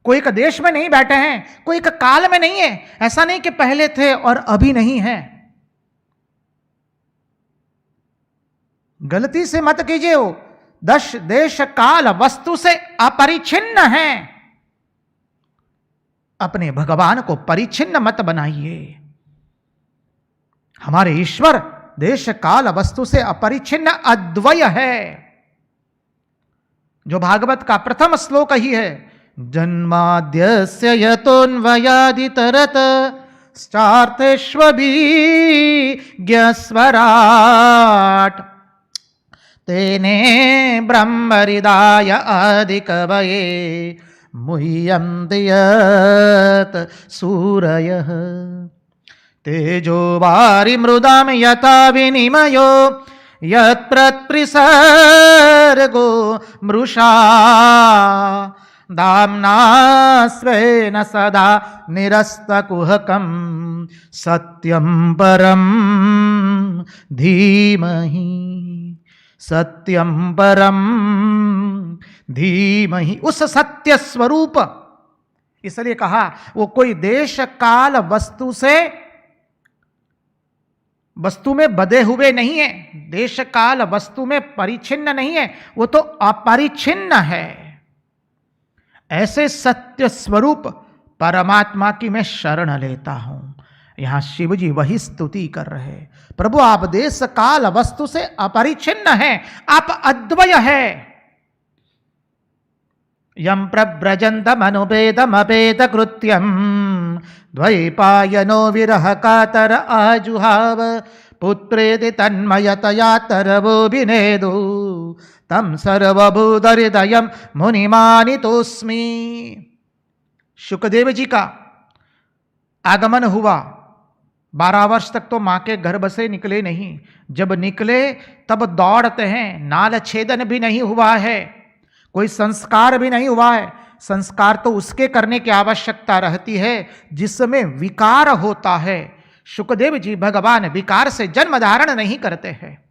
कोई एक देश में नहीं बैठे हैं, कोई एक काल में नहीं है। ऐसा नहीं कि पहले थे और अभी नहीं है। गलती से मत कीजिए, वो दश देश काल वस्तु से अपरिच्छिन्न है। अपने भगवान को परिच्छिन्न मत बनाइए। हमारे ईश्वर देश काल वस्तु से अपरिच्छिन्न अद्वय है, जो भागवत का प्रथम श्लोक ही है। जन्माद्यस्य यतोन्वयादितरत स्टार्थेष्वभिज्ञस्वराट् तेने ब्रह्महृदाय आदिकवये मुह्यन्ति यत् सूरयः तेजो वारिमृदां यथा विनिमयो यत्प्रत्रिसर्गो मृषा दाम्ना स्वेन सदा निरस्तकुहकं सत्यं परं धीमहि, सत्यं परं धीमहि। उस सत्य स्वरूप, इसलिए कहा वो कोई देश काल वस्तु में बधे हुए नहीं है, देश काल वस्तु में परिच्छिन्न नहीं है, वो तो अपरिच्छिन्न है। ऐसे सत्य स्वरूप परमात्मा की मैं शरण लेता हूं। यहां शिव जी वही स्तुति कर रहे, प्रभु आप देश काल वस्तु से अपरिच्छिन्न हैं, आप अद्वय है। यम प्रव्रजन्तमनुपेतमपेत कृत्यम द्वैपायनो विरह कातर आजुहाव पुत्रेति तन्मयतया तरवोभिनेदु तम सर्वभूतहृदयं मुनिमानितोस्मि। शुकदेव जी का आगमन हुआ, 12 वर्ष तक तो मां के गर्भ से निकले नहीं, जब निकले तब दौड़ते हैं, नाल छेदन भी नहीं हुआ है, कोई संस्कार भी नहीं हुआ है। संस्कार तो उसके करने की आवश्यकता रहती है जिसमें विकार होता है। शुकदेव जी भगवान विकार से जन्म धारण नहीं करते हैं,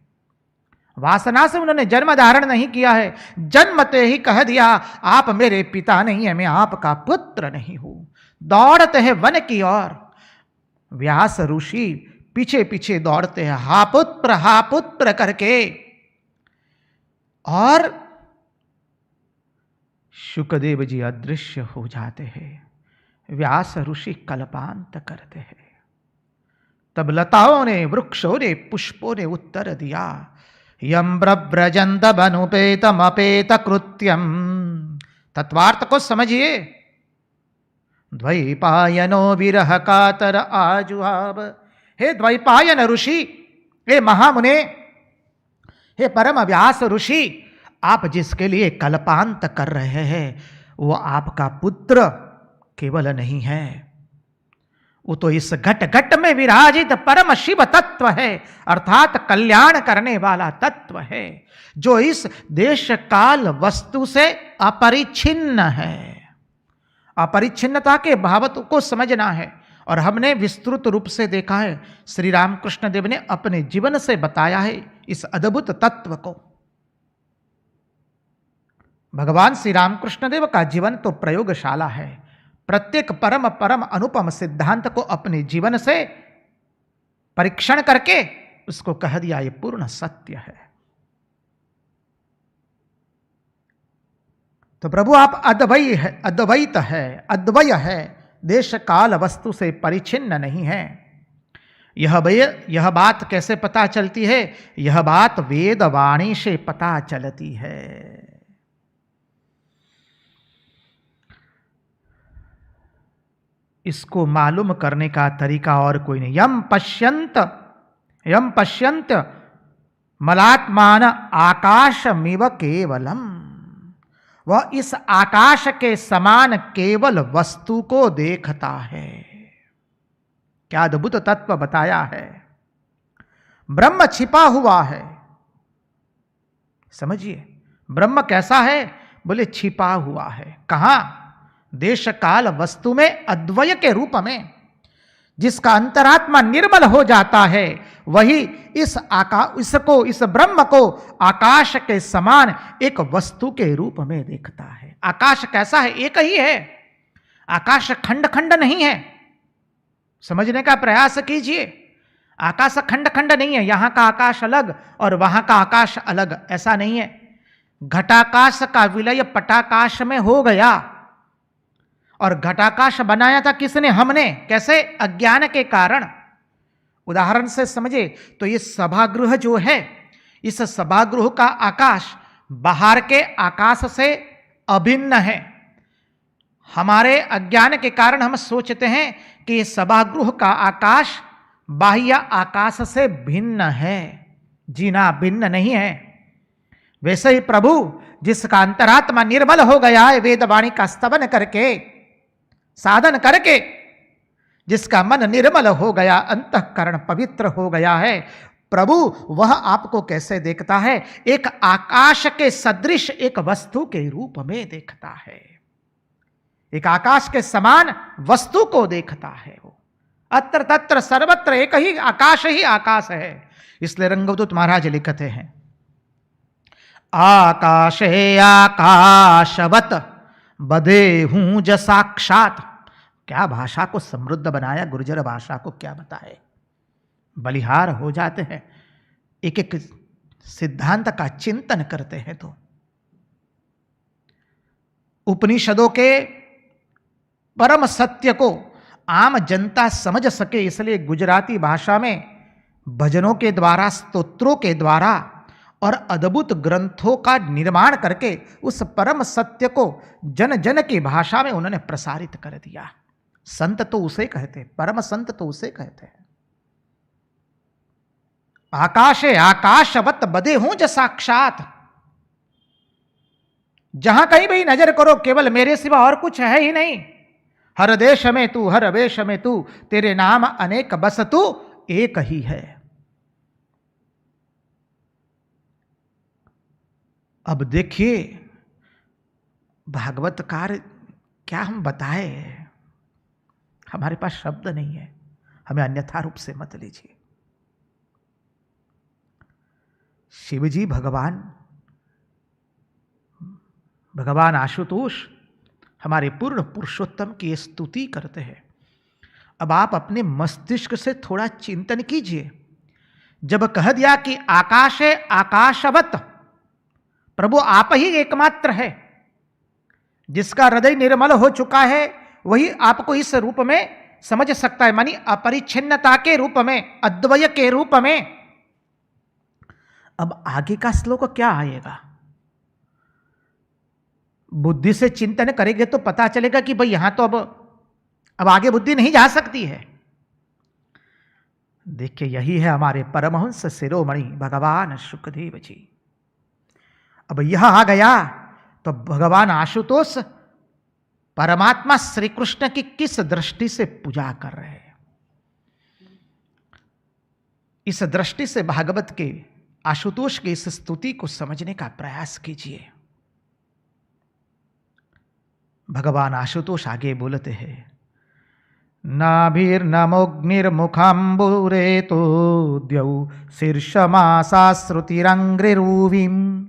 वासना से उन्होंने जन्म धारण नहीं किया है। जन्मते ही कह दिया आप मेरे पिता नहीं है, मैं आपका पुत्र नहीं हूं। दौड़ते हैं वन की ओर, व्यास ऋषि पीछे पीछे दौड़ते हैं, हा पुत्र करके। और शुकदेव जी अदृश्य हो जाते हैं, व्यास ऋषि कल्पांत करते हैं। तब लताओं ने, वृक्षों ने, पुष्पों ने उत्तर दिया, यम ब्रजन्तमनुपेतमपेत कृत्यम। तत्वार्थ को समझिए, द्वैपायनो विरह कातर आजुहाव। हे द्वैपायन ऋषि, हे महामुने, हे परम व्यास ऋषि, आप जिसके लिए कल्पांत कर रहे हैं वो आपका पुत्र केवल नहीं है, वो तो इस घट घट में विराजित परम शिव तत्व है, अर्थात कल्याण करने वाला तत्व है, जो इस देश काल वस्तु से अपरिच्छिन्न है। अपरिच्छिन्नता के भाव को समझना है, और हमने विस्तृत रूप से देखा है, श्री रामकृष्ण देव ने अपने जीवन से बताया है इस अद्भुत तत्व को। भगवान श्री रामकृष्ण देव का जीवन तो प्रयोगशाला है, प्रत्येक परम परम अनुपम सिद्धांत को अपने जीवन से परीक्षण करके उसको कह दिया ये पूर्ण सत्य है। तो प्रभु आप अद्वैत है, अद्वय है, देश काल वस्तु से परिच्छिन्न नहीं है। यह बात कैसे पता चलती है? यह बात वेद वाणी से पता चलती है। इसको मालूम करने का तरीका और कोई नहीं। यम पश्यंत मलात्मान आकाशमिव केवलम, वह इस आकाश के समान केवल वस्तु को देखता है। क्या अद्भुत तत्व बताया है। ब्रह्म छिपा हुआ है, समझिए ब्रह्म कैसा है, बोले छिपा हुआ है। कहां? देश काल वस्तु में अद्वय के रूप में। जिसका अंतरात्मा निर्मल हो जाता है वही इस ब्रह्म को आकाश के समान एक वस्तु के रूप में देखता है। आकाश कैसा है? एक ही है, आकाश खंड खंड नहीं है। समझने का प्रयास कीजिए, आकाश खंड खंड नहीं है। यहां का आकाश अलग और वहां का आकाश अलग, ऐसा नहीं है। घटाकाश का विलय पटाकाश में हो गया, और घटाकाश बनाया था किसने? हमने। कैसे? अज्ञान के कारण। उदाहरण से समझे तो ये सभागृह जो है, इस सभागृह का आकाश बाहर के आकाश से अभिन्न है। हमारे अज्ञान के कारण हम सोचते हैं कि ये सभागृह का आकाश बाह्य आकाश से भिन्न है। जी ना, भिन्न नहीं है। वैसे ही प्रभु जिसका अंतरात्मा निर्मल हो गया है वेदवाणी का स्तवन करके, साधन करके, जिसका मन निर्मल हो गया, अंतःकरण पवित्र हो गया है, प्रभु वह आपको कैसे देखता है? एक आकाश के सदृश एक वस्तु के रूप में देखता है, एक आकाश के समान वस्तु को देखता है। वो अत्र तत्र सर्वत्र एक ही आकाश है। इसलिए रंगदूत महाराज लिखते हैं, आकाशे आकाशवत बधे हूं ज साक्षात। क्या भाषा को समृद्ध बनाया, गुर्जर भाषा को क्या बताए, बलिहार हो जाते हैं एक एक सिद्धांत का चिंतन करते हैं। तो उपनिषदों के परम सत्य को आम जनता समझ सके, इसलिए गुजराती भाषा में भजनों के द्वारा, स्तोत्रों के द्वारा और अद्भुत ग्रंथों का निर्माण करके उस परम सत्य को जन जन की भाषा में उन्होंने प्रसारित कर दिया। संत तो उसे कहते हैं, परम संत तो उसे कहते हैं। आकाशे आकाशवत बधे हूं ज साक्षात। जहां कहीं भी नजर करो केवल मेरे सिवा और कुछ है ही नहीं। हर देश में तू, हर वेश में तू, तेरे नाम अनेक बस तू एक ही है। अब देखिए भागवतकार क्या हम बताए, हमारे पास शब्द नहीं है, हमें अन्यथा रूप से मत लीजिए। शिवजी भगवान आशुतोष हमारे पूर्ण पुरुषोत्तम की स्तुति करते हैं। अब आप अपने मस्तिष्क से थोड़ा चिंतन कीजिए। जब कह दिया कि आकाश है आकाशवत, प्रभु आप ही एकमात्र है, जिसका हृदय निर्मल हो चुका है वही आपको इस रूप में समझ सकता है, मानी अपरिच्छिन्नता के रूप में, अद्वय के रूप में। अब आगे का श्लोक क्या आएगा? बुद्धि से चिंतन करेंगे तो पता चलेगा कि भाई यहां तो अब आगे बुद्धि नहीं जा सकती है। देखिए यही है हमारे परमहंस शिरोमणि भगवान शुकदेव जी। अब यह आ गया तो भगवान आशुतोष परमात्मा श्री कृष्ण की किस दृष्टि से पूजा कर रहे हैं, इस दृष्टि से भागवत के आशुतोष की इस स्तुति को समझने का प्रयास कीजिए। भगवान आशुतोष आगे बोलते हैं, नाभिर्नमोग्निर्मुखाम्बुरेतो द्यौ शीर्षमासा श्रुतिरङ्घ्रिरूविं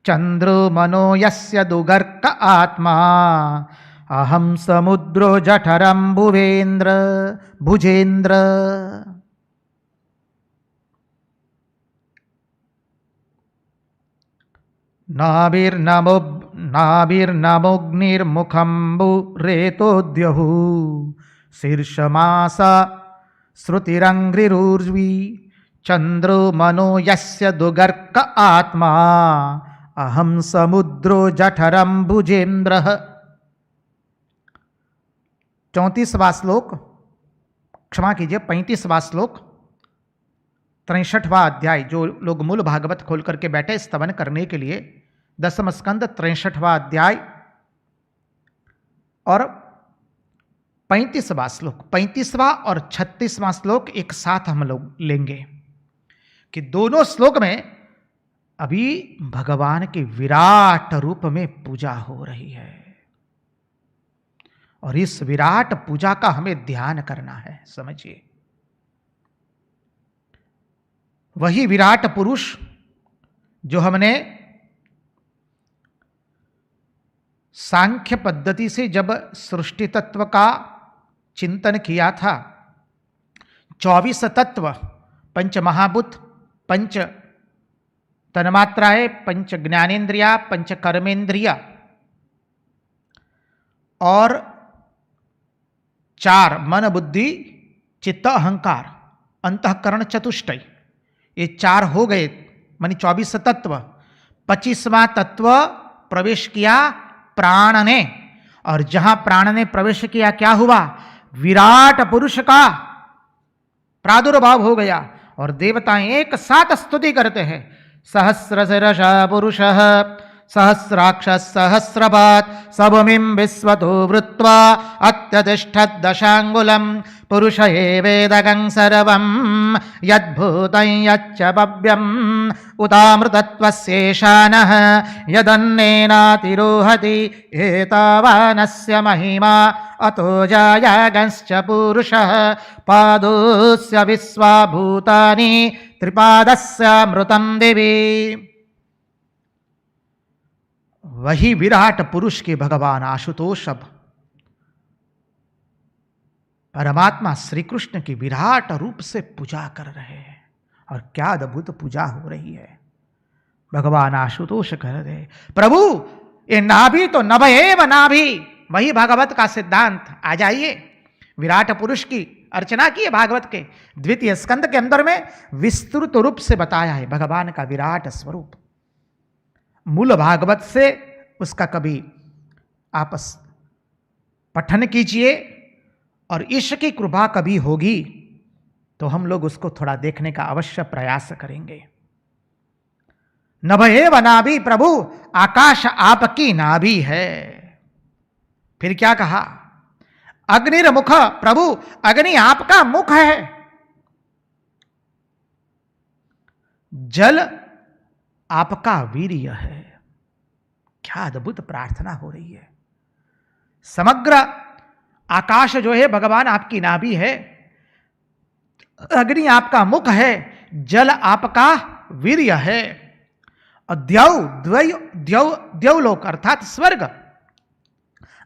चन्द्रमनो यस्य दुगर्क आत्मा अहं समुद्रो जठरं भुजेन्द्र। नाभिर्नमोग्निर्मुखम्बुरेतोद्यौ शीर्षमासा श्रुतिरङ्घ्रिरूर्वी चन्द्रमनो यस्य दुगर्क आत्मा अहं समुद्रो जठरं भुजेन्द्रः। 34वां श्लोक, क्षमा कीजिए 35वां श्लोक, 63वां अध्याय। जो लोग मूल भागवत खोल करके बैठे स्तवन करने के लिए, 10वां स्कंद 63वां अध्याय और 35वां श्लोक, 35वां और 36वां श्लोक एक साथ हम लोग लेंगे कि दोनों श्लोक में अभी भगवान के विराट रूप में पूजा हो रही है और इस विराट पूजा का हमें ध्यान करना है। समझिए, वही विराट पुरुष जो हमने सांख्य पद्धति से जब सृष्टि तत्व का चिंतन किया था, 24 तत्व, पंच महाभूत, पंच तन्मात्राएं, पंच ज्ञानेन्द्रिया, पंच कर्मेंद्रिया और 4 मन बुद्धि चित्त अहंकार अंतःकरण चतुष्टय, ये 4 हो गए, मानी 24 तत्व। 25वां तत्व प्रवेश किया प्राण ने, और जहां प्राण ने प्रवेश किया क्या हुआ? विराट पुरुष का प्रादुर्भाव हो गया और देवता एक साथ स्तुति करते हैं, सहस्रशिरः पुरुषः सहस्राक्षः सहस्रपात् सबुमिं विश्वतो वृत्वा अत्यतिष्ठद्दशाङ्गुलं पुरुष एवेदगं सर्वं यद्भूतं यच्च भव्यम् उतामृतत्वस्येषानः यदन्नेनातिरोहति एतावानस्य महिमा अतो जायागंश्च पुरुषः पादोऽस्य विश्वा भूतानि त्रिपादस्यामृतं दिवि। वही विराट पुरुष के भगवान आशुतोष अब परमात्मा श्री कृष्ण की विराट रूप से पूजा कर रहे हैं। और क्या अद्भुत पूजा हो रही है। भगवान आशुतोष कह रहे, प्रभु ये नाभि तो नभ एव नाभि, वही भागवत का सिद्धांत। आ जाइए, विराट पुरुष की अर्चना की है। भागवत के द्वितीय स्कंद के अंदर में विस्तृत रूप से बताया है भगवान का विराट स्वरूप। मूल भागवत से उसका कभी आप पठन कीजिए, और ईश्वर की कृपा कभी होगी तो हम लोग उसको थोड़ा देखने का अवश्य प्रयास करेंगे। नभ एव नाभि, प्रभु आकाश आपकी नाभि है। फिर क्या कहा, अग्निर्मुख, प्रभु अग्नि आपका मुख है। जल आपका वीर्य है। क्या अद्भुत प्रार्थना हो रही है। समग्र आकाश जो है भगवान आपकी नाभि है, अग्नि आपका मुख है, जल आपका वीर्य है, और द्यौलोक अर्थात स्वर्ग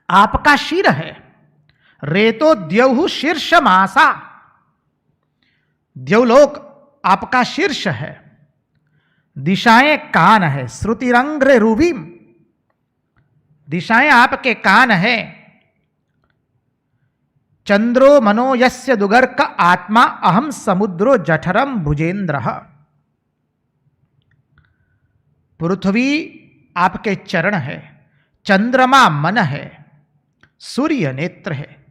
आपका शीर है। रेतो द्यौहु शीर्षमासा, द्यौलोक आपका शीर्ष है। दिशाएं कान है, श्रुतिरंग्र रूबीम, दिशाएं आपके कान है। चंद्रो मनो यस्य दुगर्क आत्मा अहम समुद्रो जठरम भुजेन्द्र। पृथ्वी आपके चरण है, चंद्रमा मन है, सूर्य नेत्र है।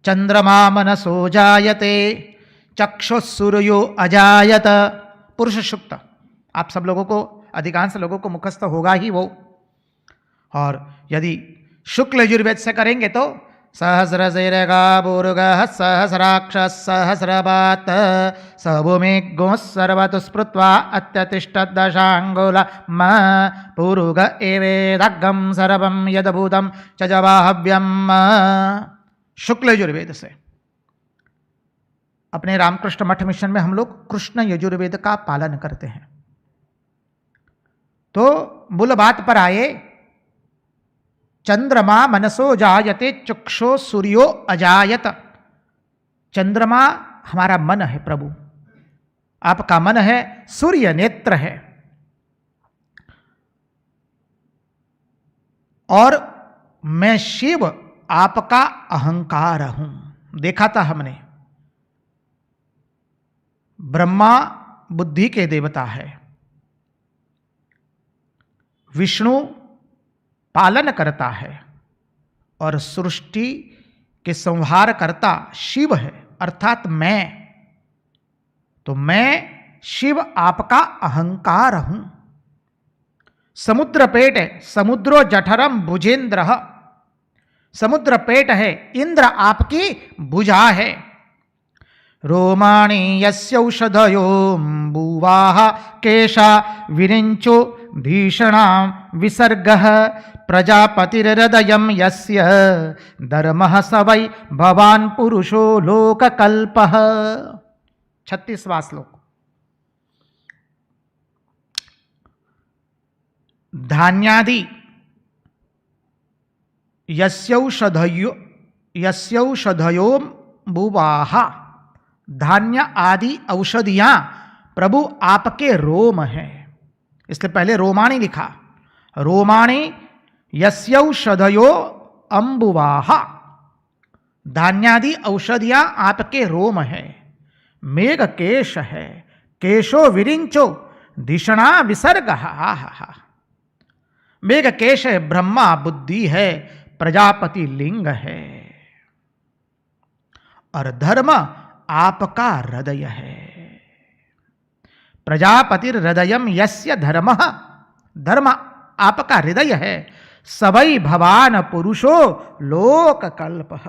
चंद्रमा मनसो जायते चक्षुः सूर्यो अजायत। पुरुष सूक्त आप सब लोगों को, अधिकांश लोगों को मुखस्थ होगा ही वो। और यदि शुक्ल यजुर्वेद से करेंगे तो सहस्रशिरगा भूर्गः सहस्राक्षः सहस्रपात् सबुमेघ्गो सर्वतुस्पृत्वा अत्यतिष्ठद्दशाङ्गुलम् पुरुग एवेदग्गं सर्वं यद्भूतं च जवाहव्यम्। शुक्ल यजुर्वेद से। अपने रामकृष्ण मठ मिशन में हम लोग कृष्ण यजुर्वेद का पालन करते हैं। तो मूल बात पर आए, चंद्रमा मनसो जायते चक्षो सूर्यो अजायत। चंद्रमा हमारा मन है प्रभु, आपका मन है, सूर्य नेत्र है। और मैं शिव आपका अहंकार हूं। देखा था हमने, ब्रह्मा बुद्धि के देवता है, विष्णु पालन करता है, और सृष्टि के संहार करता शिव है, अर्थात मैं। तो मैं शिव आपका अहंकार हूं। समुद्र पेट है, समुद्रो जठरम भुजेन्द्र। समुद्र पेट है, इंद्र आपकी भुजा है। रोमाणि यस्यौषधयोऽम्बुवाः केशा विरिञ्चो भीषणां विसर्गः प्रजापतिर्हृदयं यस्य धर्मः स वै भवान् पुरुषो लोककल्पः। 36वां श्लोक। धान्यादि यस्यौषधयोऽम्बुवाः, धान्य आदि औषधियां प्रभु आपके रोम हैं। इसलिए पहले रोमाणी लिखा, रोमाणी यस्यौषधयो अम्बुवाः, धान्यादि औषधियां आपके रोम है। मेघ केश है, केशो विरिंचो धिषणा विसर्ग। मेघ केश है, ब्रह्मा बुद्धि है, प्रजापति लिंग है, और धर्म आपका हृदय है। प्रजापतिर हृदयम यस्य धर्मः, धर्म आपका हृदय है। सबई भवान पुरुषो लोक कल्प,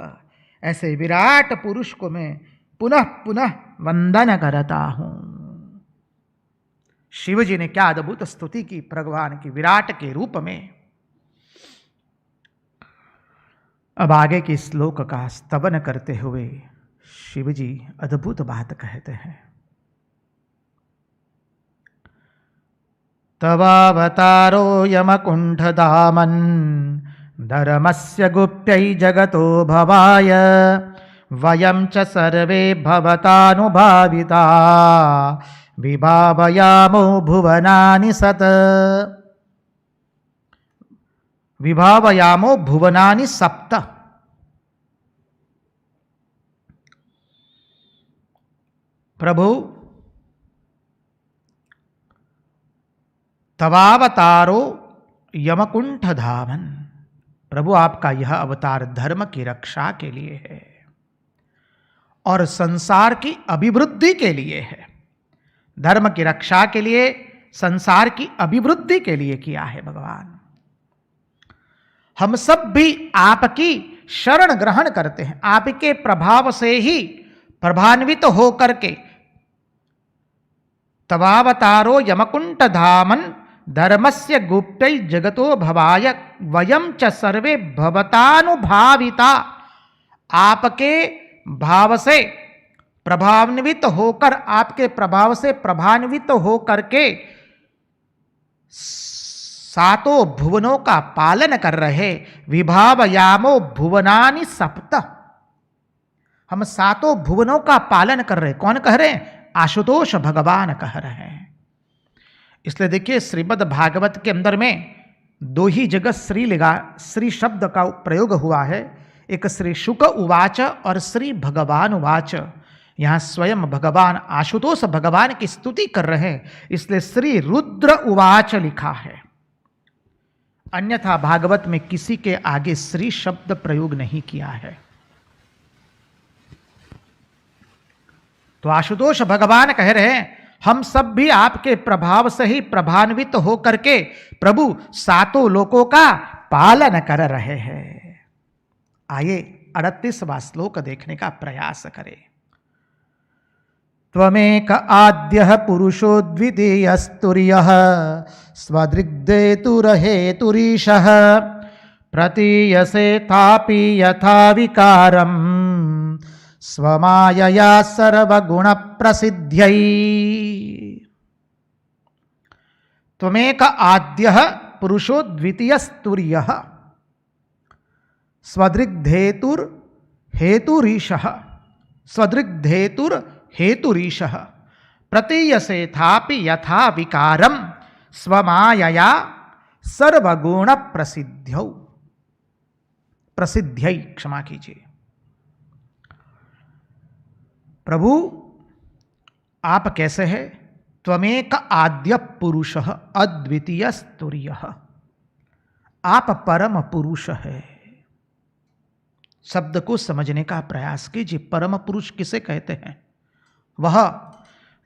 ऐसे विराट पुरुष को मैं पुनः पुनः वंदन करता हूं। शिव जी ने क्या अद्भुत स्तुति की भगवान की विराट के रूप में। अब आगे के श्लोक का स्तवन करते हुए शिव जी अद्भुत बात कहते हैं। तवावतारो यमकुंठधामन् धर्मस्य गुप्त्यै जगतो भवाय वयं च सर्वे भवतानुभाविता विभावयामो भुवनानि सत विभावयामो भुवनानि सप्त। प्रभु तवावतारो यमकुंठ धामन, प्रभु आपका यह अवतार धर्म की रक्षा के लिए है और संसार की अभिवृद्धि के लिए है। धर्म की रक्षा के लिए, संसार की अभिवृद्धि के लिए किया है भगवान। हम सब भी आपकी शरण ग्रहण करते हैं, आपके प्रभाव से ही प्रभान्वित होकर के। तवावतारो यमकुंठ धामन धर्मस्य गुप्त्यै जगतो भवाय वयं च सर्वे भवतानुभाविता, आपके भाव से प्रभान्वित होकर, आपके प्रभाव से प्रभान्वित होकर के सातों भुवनों का पालन कर रहे। विभावयामो भुवनानि सप्त, हम सातों भुवनों का पालन कर रहे। कौन कह रहे हैं? आशुतोष भगवान कह रहे हैं। इसलिए देखिए श्रीमद् भागवत के अंदर में दो ही जगह श्री शब्द का प्रयोग हुआ है। एक श्री शुक उवाच और श्री भगवान उवाच। यहाँ स्वयं भगवान आशुतोष भगवान की स्तुति कर रहे हैं, इसलिए श्री रुद्र उवाच लिखा है। अन्यथा भागवत में किसी के आगे श्री शब्द प्रयोग नहीं किया है। तो आशुतोष भगवान कह रहे हैं हम सब भी आपके प्रभाव से ही प्रभान्वित होकर के प्रभु सातों लोकों का पालन कर रहे हैं। आइए 38वां श्लोक देखने का प्रयास करें। त्वमेक आद्यः पुरुषो द्वितीयस्तुर्यः स्वदृग्धेतुरहेतुरीशः प्रतीयसे तापि यथा विकारम् स्वमायया सर्वगुण प्रसिद्ध्यै। त्वमेक आद्यः पुरुषो द्वितीयस्तुर्यः स्वदृग्धेतुरहेतुरीशः स्वदृग्धेतुरहेतुरीशः प्रतीयसे थापि यथा विकारम स्वमायया सर्वगुण प्रसिद्ध्यै, क्षमा कीजिए। प्रभु आप कैसे हैं? त्वमेक आद्य पुरुषः अद्वितीय स्तुर्यः, आप परम पुरुष है। शब्द को समझने का प्रयास कीजिए। परम पुरुष किसे कहते हैं? वह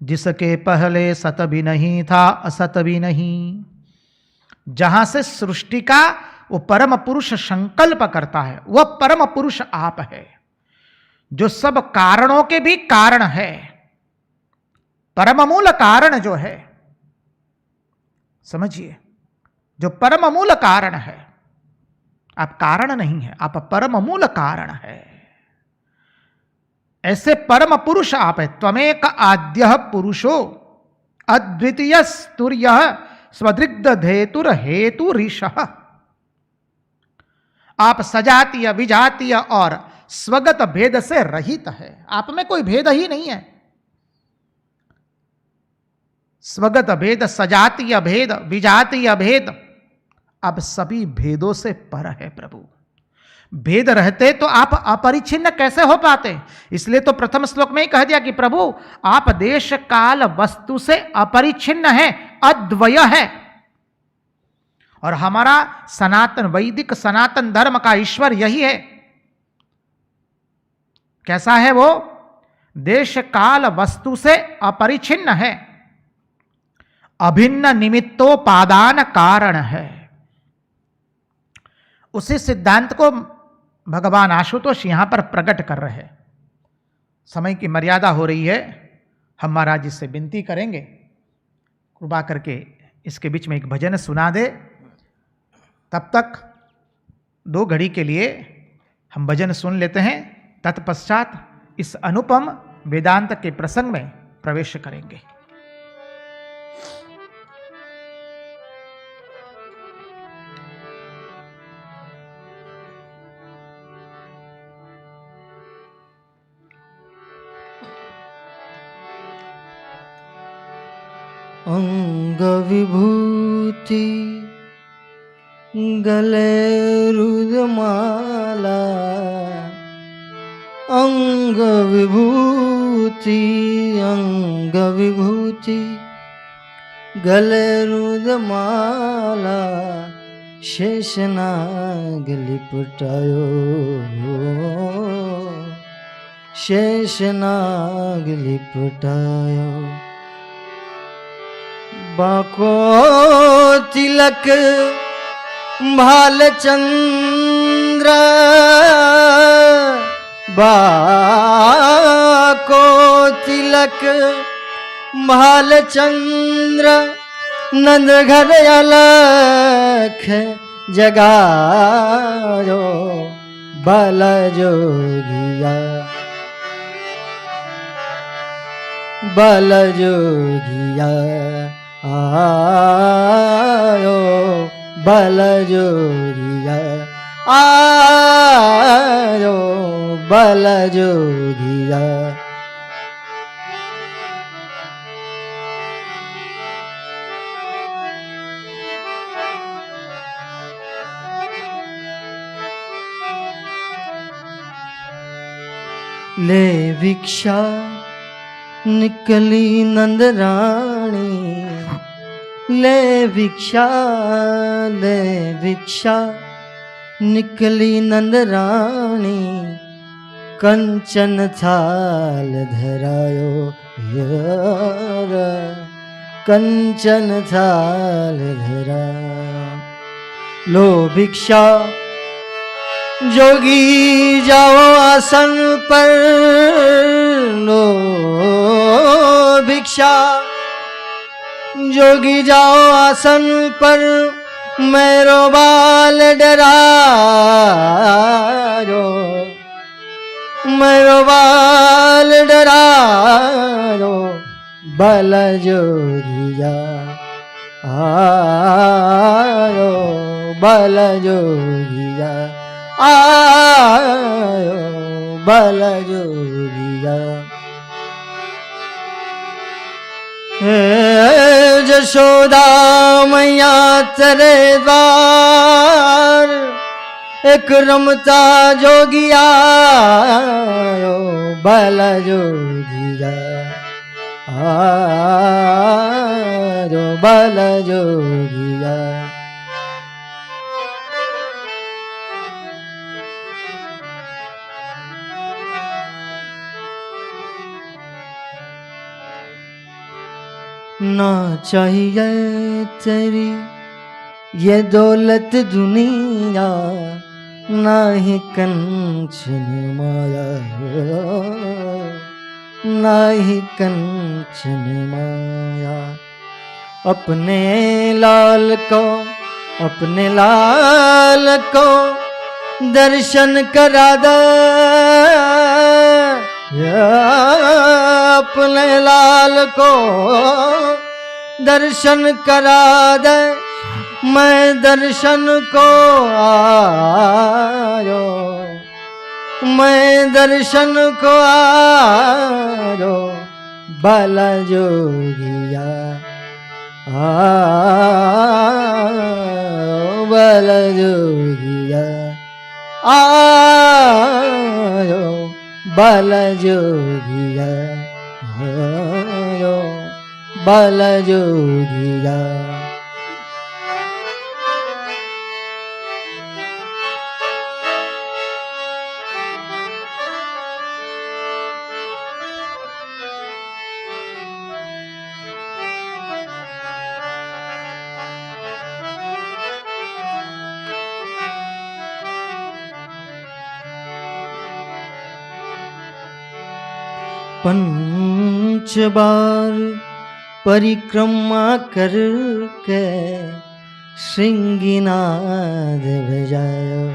जिसके पहले सत भी नहीं था, असत भी नहीं। जहां से सृष्टि का वो परम पुरुष संकल्प करता है, वह परम पुरुष आप है, जो सब कारणों के भी कारण है। परम मूल कारण जो है, समझिए, जो परम मूल कारण है। आप कारण नहीं है, आप परम मूल कारण है। ऐसे परम पुरुष आप है। त्वमेक आद्यः पुरुषो अद्वितीय स्तुर्यः स्वदृग्धेतुरहेतुरीशः। आप सजातीय विजातीय और स्वगत भेद से रहित है। आप में कोई भेद ही नहीं है। स्वगत भेद, सजातीय भेद, विजातीय भेद, अब सभी भेदों से पर है प्रभु। भेद रहते तो आप अपरिच्छिन्न कैसे हो पाते? इसलिए तो प्रथम श्लोक में ही कह दिया कि प्रभु आप देश काल वस्तु से अपरिच्छिन्न है, अद्वय है। और हमारा सनातन वैदिक सनातन धर्म का ईश्वर यही है। कैसा है वो? देश काल वस्तु से अपरिच्छिन्न है, अभिन्न निमित्तोपादान कारण है। उसी सिद्धांत को भगवान आशुतोष यहाँ पर प्रकट कर रहे हैं। समय की मर्यादा हो रही है, हम महाराज जी से विनती करेंगे कृपा करके इसके बीच में एक भजन सुना दे। तब तक 2 घड़ी के लिए हम भजन सुन लेते हैं, तत्पश्चात इस अनुपम वेदांत के प्रसंग में प्रवेश करेंगे। अंग विभूति गले रुद्रमाला, अंग विभूति गले रुद्रमाला, शेषनाग लिपटायो, शेषनाग लिपटायो। बाको तिलक भालचंद्र, बाको तिलक भालचंद्र, नंद घर अलख जगायो, बल जोगिया, बल जोगिया आयो, बल जोगिया आयो, बल जोगिया। ले भिक्षा निकली नंद रानी, ले भिक्षा निकली नंद रानी, कंचन थाल धरायो यार, कंचन थाल धरा। लो भिक्षा जोगी जाओ आसन पर, लो भिक्षा जोगी जाओ आसन पर, मेरो बाल डरायो, मेरो बाल डरायो, बल जोगिया आयो, बल जोगिया आयो, बल जोगिया। जशोदा मैया तेरे द्वार, एक रमता जोगिया आयो, बल जोगिया आयो, बल जोगिया। ना चाहिए तेरी ये दौलत दुनिया, ना ही कंचन माया, ना ही कंचन माया। अपने लाल को, अपने लाल को दर्शन करा दे, अपने लाल को दर्शन करा दे, मैं दर्शन को आयो, मैं दर्शन को आयो, बल जोगिया आयो, बल जोगिया आयो, बल जोगिया आयो, बल जोगिया। पंच बार परिक्रमा करके श्रृंगिनाद बजायो,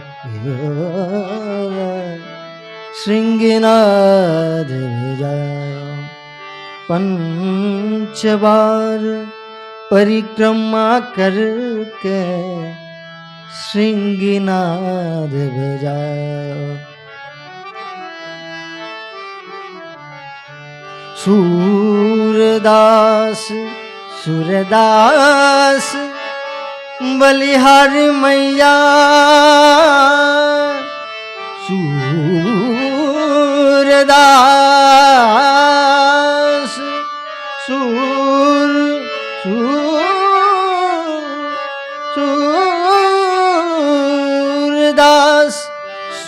श्रृंगिनाद बजायो। पंच बार परिक्रमा करके श्रृंगिनाद बजायो। सूरदास सूरदास बलिहारी मैया, सूरदास सूरदास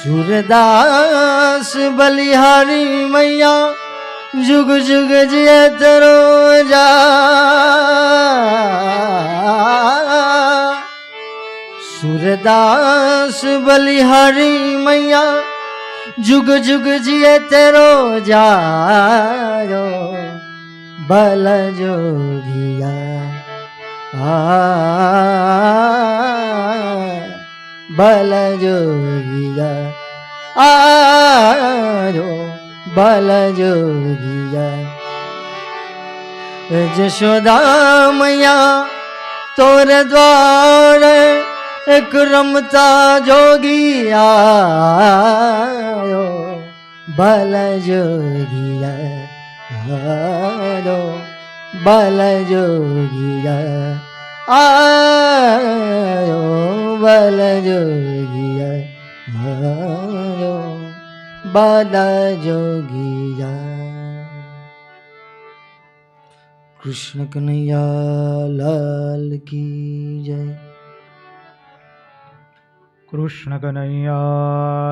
सूरदास बलिहारी मैया, जुग जुग जिए तरो जा। सूरदास बलिहारी मैया, जुग जुग जिए तेरो जायो। बल जोगिया बल जोगिया आयो, बल जोगिया। जशोदा मैया तोर द्वार एक रमता जोगिया, बल जोगिया आयो, बल जोगिया आयो, बल जोगिया आयो, बल जोगिया। कृष्ण कन्हैया लाल की जय। कृष्ण कन्हैया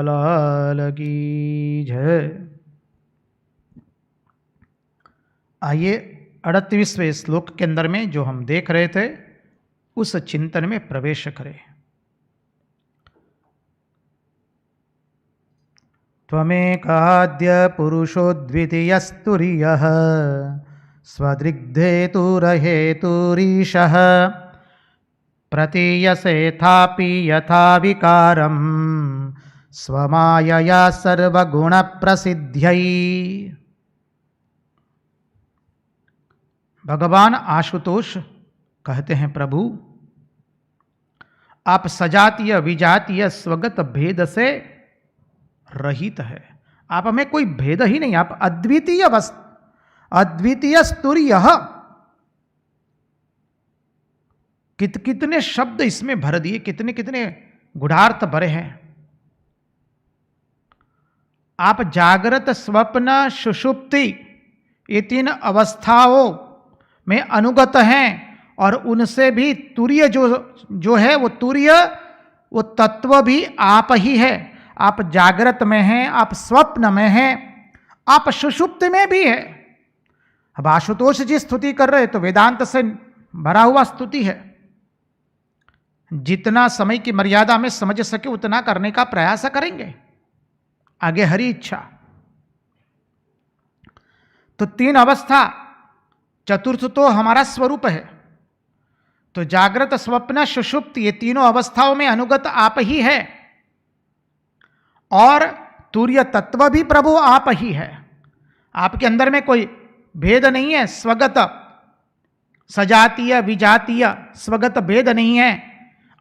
लाल की जय। आइए 38वें श्लोक के अंदर में जो हम देख रहे थे उस चिंतन में प्रवेश करें। त्वमेकाद्य पुरुषो द्वितीयस्तुर्यः, स्वदृग्धेतुरहेतुरीशः, प्रतीयसेथापि यथा विकारं, स्वमायया सर्वगुणप्रसिद्ध्यै। भगवान आशुतोष कहते हैं, प्रभु आप सजातीय विजातीय स्वगत भेद से रहित है। आप में कोई भेद ही नहीं, आप अद्वितीय अद्वितीय स्तुर्य। कितने शब्द इसमें भर दिए, कितने कितने गुढ़ार्थ भरे हैं। आप जागृत स्वप्न सुषुप्ति ये 3 अवस्थाओं में अनुगत हैं, और उनसे भी तुर्य जो है वो तुर्य, वो तत्व भी आप ही है। आप जागृत में हैं, आप स्वप्न में हैं, आप सुषुप्ति में भी है। अब आशुतोष जी स्तुति कर रहे तो वेदांत से भरा हुआ स्तुति है। जितना समय की मर्यादा में समझ सके उतना करने का प्रयास करेंगे, आगे हरी इच्छा। तो 3 अवस्था, चतुर्थ तो हमारा स्वरूप है। तो जागृत स्वप्न सुषुप्त ये तीनों अवस्थाओं में अनुगत आप ही है, और तुर्य तत्व भी प्रभु आप ही है। आपके अंदर में कोई भेद नहीं है, स्वगत सजातीय विजातीय स्वगत भेद नहीं है।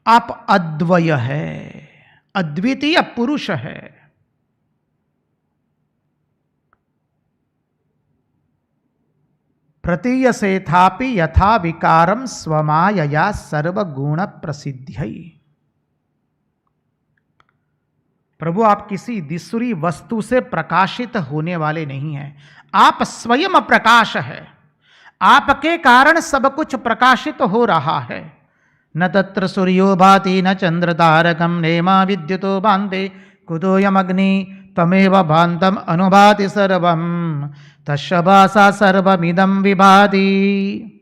आप अद्वय है, अद्वितीय पुरुष है। प्रतीयसेथापि यथा विकारम स्वमायया सर्वगुण प्रसिद्ध्यै। प्रभु आप किसी दूसरी वस्तु से प्रकाशित होने वाले नहीं हैं, आप स्वयं प्रकाश है। आपके कारण सब कुछ प्रकाशित हो रहा है। न तत्र सूर्यो भाति न चंद्र तारकम नेमा विद्युतो भान्ते कुतोऽयमग्नि तमेव भान्तम अनुभाति सर्वम तस्य भासा सर्वमिदं विभाति।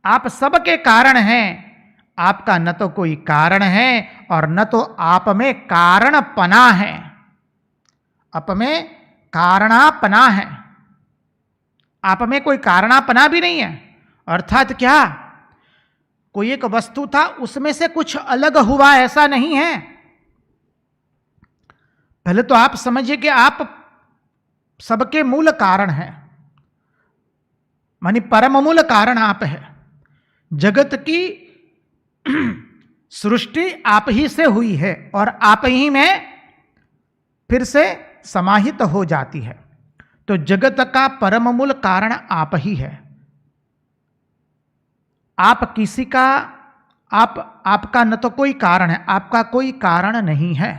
आप सबके कारण हैं, आपका न तो कोई कारण है और न तो आप में कारणपना है। आप में कारणापना है, आप में कोई कारणापना भी नहीं है। अर्थात क्या, कोई एक वस्तु था उसमें से कुछ अलग हुआ, ऐसा नहीं है। पहले तो आप समझिए कि आप सबके मूल कारण हैं, मानी परम मूल कारण आप है। जगत की सृष्टि आप ही से हुई है और आप ही में फिर से समाहित हो जाती है। तो जगत का परम मूल कारण आप ही है। आप किसी का, आपका न तो कोई कारण है, आपका कोई कारण नहीं है,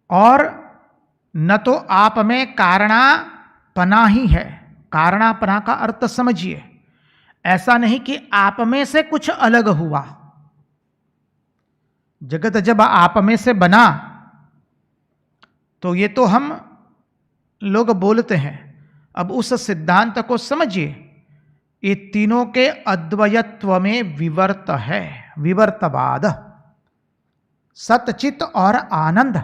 और न तो आप में कारणापना ही है। कारणापना का अर्थ समझिए, ऐसा नहीं कि आप में से कुछ अलग हुआ। जगत जब आप में से बना तो ये तो हम लोग बोलते हैं, अब उस सिद्धांत को समझिए। ये तीनों के अद्वयत्व में विवर्त है, विवर्तवाद, सतचित और आनंद,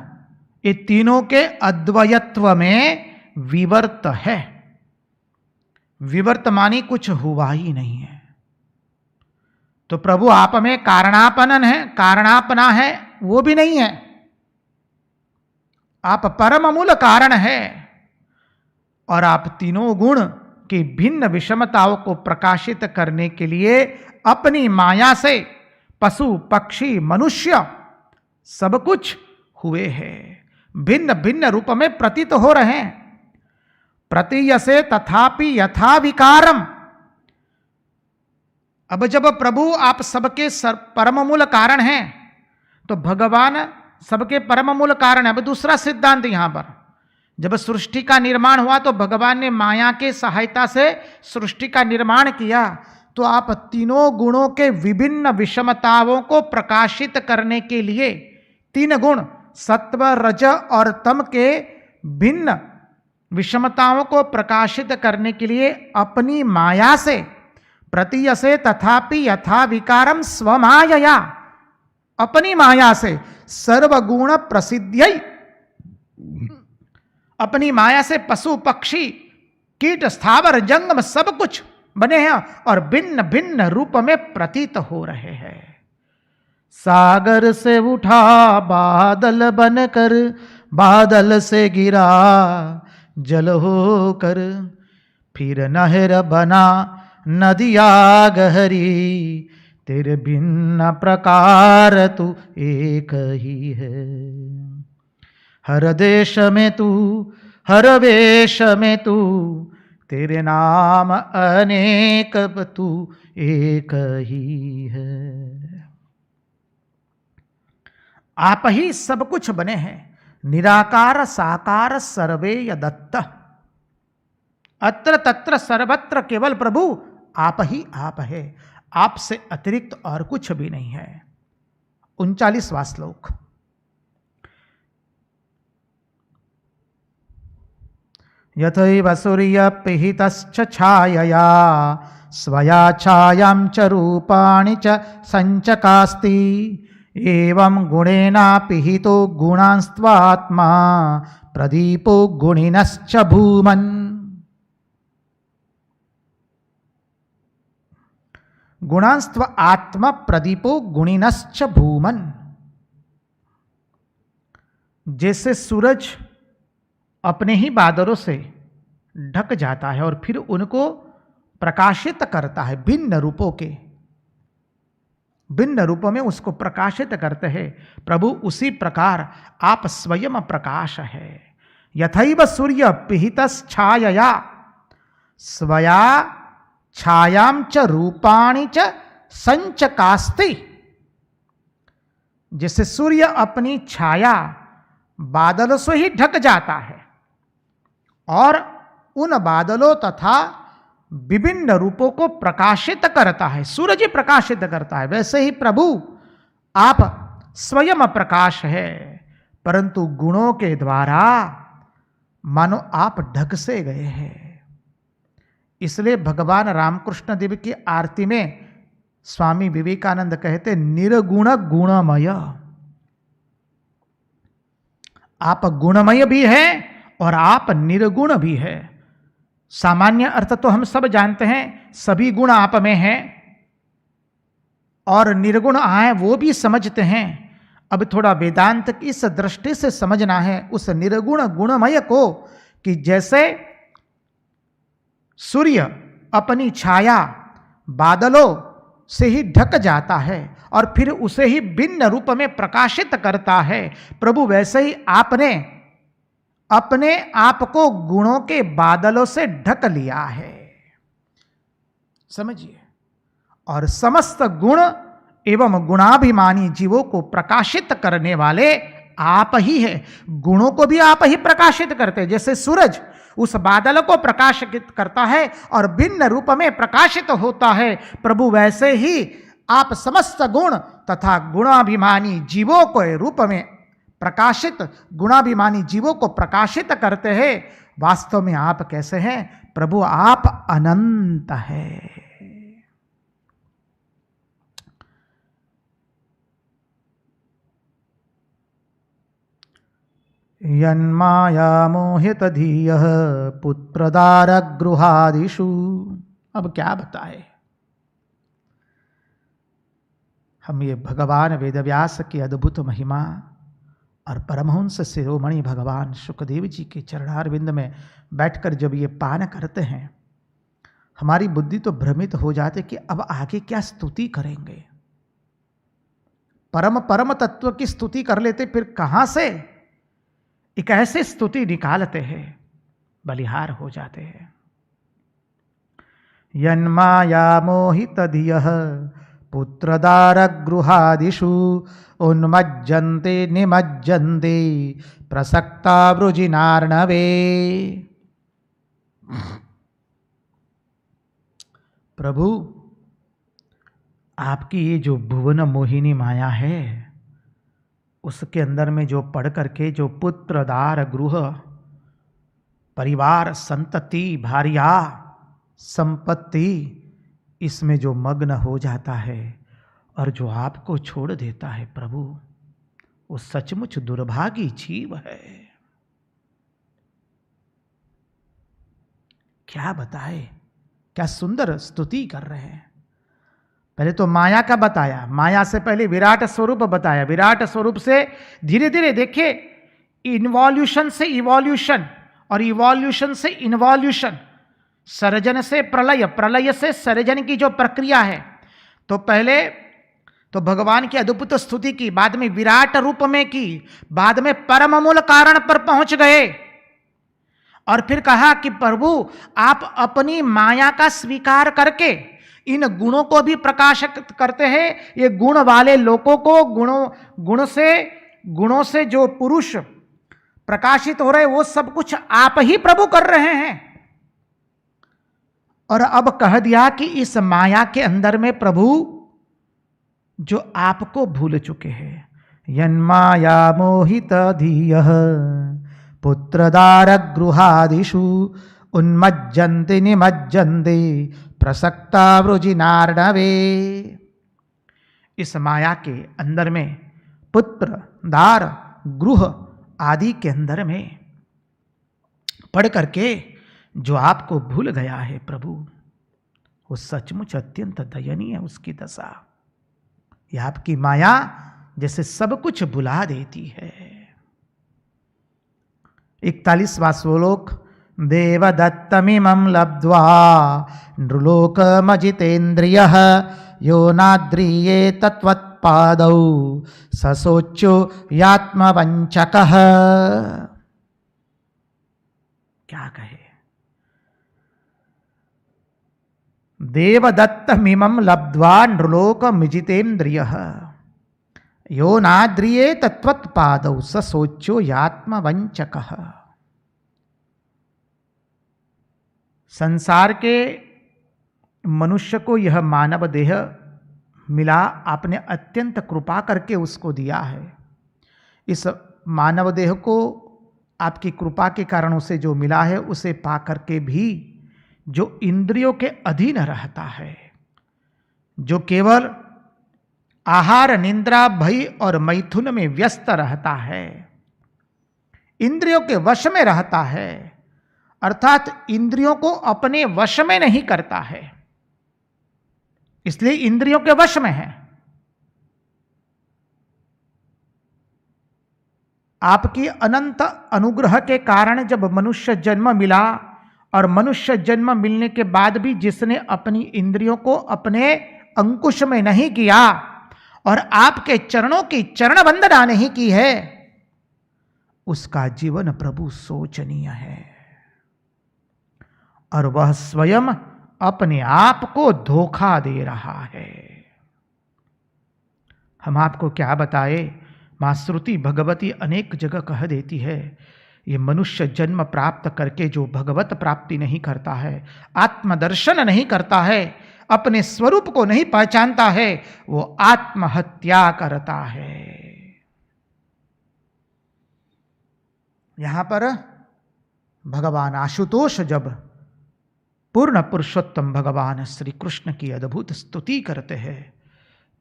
ये तीनों के अद्वयत्व में विवर्त है। विवर्त मानी कुछ हुआ ही नहीं है। तो प्रभु आप में कारणापनन है, कारणापना है, वो भी नहीं है। आप परम मूल कारण है और आप तीनों गुण की भिन्न विषमताओं को प्रकाशित करने के लिए अपनी माया से पशु पक्षी मनुष्य सब कुछ हुए हैं, भिन्न भिन्न रूप में प्रतीत हो रहे हैं। प्रतीयसे तथापि यथा विकारम। अब जब प्रभु आप सबके परम मूल कारण हैं तो भगवान सबके परम मूल कारण है। अब दूसरा सिद्धांत यहां पर, जब सृष्टि का निर्माण हुआ तो भगवान ने माया के सहायता से सृष्टि का निर्माण किया, तो आप तीनों गुणों के विभिन्न विषमताओं को प्रकाशित करने के लिए, तीन गुण सत्व रज और तम के भिन्न विषमताओं को प्रकाशित करने के लिए अपनी माया से, प्रतीयसे तथापि यथा विकारम स्वमायया, अपनी माया से सर्वगुण प्रसिद्ध्यै, अपनी माया से पशु पक्षी कीट स्थावर जंगम सब कुछ बने हैं और भिन्न भिन्न रूप में प्रतीत हो रहे हैं। सागर से उठा बादल बनकर, बादल से गिरा जल होकर, फिर नहर बना नदिया गहरी, तेरे भिन्न प्रकार तू एक ही है। हर देश में तू, हर वेश में तू, तेरे नाम अनेक तू एक ही है। आप ही सब कुछ बने हैं, निराकार साकार सर्वे यदत्त, अत्र तत्र सर्वत्र केवल प्रभु आप ही आप है, आपसे अतिरिक्त और कुछ भी नहीं है। 39वां श्लोक। यथैव सूर्य पिहितश्च छायया, स्वया छायां च रूपाणि च संचकास्ति, एवं गुणेना पिहितो गुणांस्त्वात्मा, प्रदीपो गुणिनश्च भूमन्। गुणांस्त्व आत्मा प्रदीपो गुणिनश्च भूमन्। जैसे सूरज अपने ही बादलों से ढक जाता है और फिर उनको प्रकाशित करता है, भिन्न रूपों के, भिन्न रूपों में उसको प्रकाशित करते हैं प्रभु, उसी प्रकार आप स्वयं प्रकाश है। यथैव सूर्य पिहितश्छायया, स्वया छायां च रूपाणि च संचकास्ति। जैसे सूर्य अपनी छाया बादलों से ही ढक जाता है और उन बादलों तथा विभिन्न रूपों को प्रकाशित करता है, सूरज ही प्रकाशित करता है, वैसे ही प्रभु आप स्वयं प्रकाश है, परंतु गुणों के द्वारा मानो आप ढक से गए हैं। इसलिए भगवान रामकृष्ण देव की आरती में स्वामी विवेकानंद कहते निर्गुण गुणमय। आप गुणमय भी है और आप निर्गुण भी है। सामान्य अर्थ तो हम सब जानते हैं, सभी गुण आप में हैं और निर्गुण आए वो भी समझते हैं। अब थोड़ा वेदांत की इस दृष्टि से समझना है उस निर्गुण गुणमय को, कि जैसे सूर्य अपनी छाया बादलों से ही ढक जाता है और फिर उसे ही भिन्न रूप में प्रकाशित करता है, प्रभु वैसे ही आपने अपने आप को गुणों के बादलों से ढक लिया है, समझिए। और समस्त गुण एवं गुणाभिमानी जीवों को प्रकाशित करने वाले आप ही है। गुणों को भी आप ही प्रकाशित करते हैं, जैसे सूरज उस बादल को प्रकाशित करता है और भिन्न रूप में प्रकाशित होता है, प्रभु वैसे ही आप समस्त गुण तथा गुणाभिमानी जीवों को रूप में प्रकाशित, गुणाभिमानी जीवों को प्रकाशित करते हैं। वास्तव में आप कैसे हैं प्रभु? आप अनंत है। यन्माया मोहित धीयः पुत्रदार गृहादिषु। अब क्या बताए हम ये भगवान वेदव्यास की अद्भुत महिमा और परमहंस शिरोमणि भगवान शुकदेव जी के चरणारविंद में बैठकर जब ये पान करते हैं, हमारी बुद्धि तो भ्रमित हो जाती कि अब आगे क्या स्तुति करेंगे। परम परम तत्व की स्तुति कर लेते, फिर कहां से एक ऐसे स्तुति निकालते हैं, बलिहार हो जाते हैं। यन्माया मोहित धियः पुत्रदार गृहादिषु उन्मज्जन्ते निमज्जन्ते प्रसक्ता वृजिनार्णवे। प्रभु आपकी ये जो भुवन मोहिनी माया है, उसके अंदर में जो पढ़ करके जो पुत्रदार गृह, परिवार, संतति, भार्या, संपत्ति, इसमें जो मग्न हो जाता है और जो आपको छोड़ देता है प्रभु, वो सचमुच दुर्भागी जीव है। क्या बताए, क्या सुंदर स्तुति कर रहे हैं। पहले तो माया का बताया, माया से पहले विराट स्वरूप बताया, विराट स्वरूप से धीरे धीरे देखिए इन्वॉल्यूशन से इवॉल्यूशन और इवॉल्यूशन से इन्वॉल्यूशन, सर्जन से प्रलय, प्रलय से सर्जन की जो प्रक्रिया है। तो पहले तो भगवान की अद्भुत स्तुति की, बाद में विराट रूप में की, बाद में परम मूल कारण पर पहुंच गए और फिर कहा कि प्रभु आप अपनी माया का स्वीकार करके इन गुणों को भी प्रकाशित करते हैं। ये गुण वाले लोगों को गुणों से जो पुरुष प्रकाशित हो रहे, वो सब कुछ आप ही प्रभु कर रहे हैं। और अब कह दिया कि इस माया के अंदर में प्रभु जो आपको भूल चुके हैं। यन्माया मोहित धीयः पुत्रदार गृहादिषु उन्मज्जन्ते निमज्जन्ते प्रसक्ता वृजिनार्णवे। इस माया के अंदर में पुत्र, दार, गृह आदि के अंदर में पढ़ करके जो आपको भूल गया है प्रभु, वो सचमुच अत्यंत दयनीय उसकी दशा। यह आपकी माया जैसे सब कुछ भुला देती है। 41वां श्लोक। देवदत्तमिमं लब्ध्वा नृलोकमजितेन्द्रियः यो नाद्रिये तत्त्वत्पादौ सशोच्यो यात्मवञ्चकः। क्या कहे? देवदत्तमिमं लब्ध्वा नृलोकमजितेन्द्रियः यो नाद्रिये तत्त्वत्पादौ सशोच्यो यात्मवञ्चकः। संसार के मनुष्य को यह मानव देह मिला, आपने अत्यंत कृपा करके उसको दिया है। इस मानव देह को आपकी कृपा के कारण उसे जो मिला है, उसे पा करके भी जो इंद्रियों के अधीन रहता है, जो केवल आहार, निद्रा, भय और मैथुन में व्यस्त रहता है, इंद्रियों के वश में रहता है, अर्थात इंद्रियों को अपने वश में नहीं करता है, इसलिए इंद्रियों के वश में है। आपकी अनंत अनुग्रह के कारण जब मनुष्य जन्म मिला, और मनुष्य जन्म मिलने के बाद भी जिसने अपनी इंद्रियों को अपने अंकुश में नहीं किया और आपके चरणों की चरण वंदना नहीं की है, उसका जीवन प्रभु शोचनीय है, और वह स्वयं अपने आप को धोखा दे रहा है। हम आपको क्या बताए, मां श्रुति भगवती अनेक जगह कह देती है, ये मनुष्य जन्म प्राप्त करके जो भगवत प्राप्ति नहीं करता है, आत्मदर्शन नहीं करता है, अपने स्वरूप को नहीं पहचानता है, वो आत्महत्या करता है। यहां पर भगवान आशुतोष जब पूर्ण पुरुषोत्तम भगवान श्री कृष्ण की अद्भुत स्तुति करते हैं,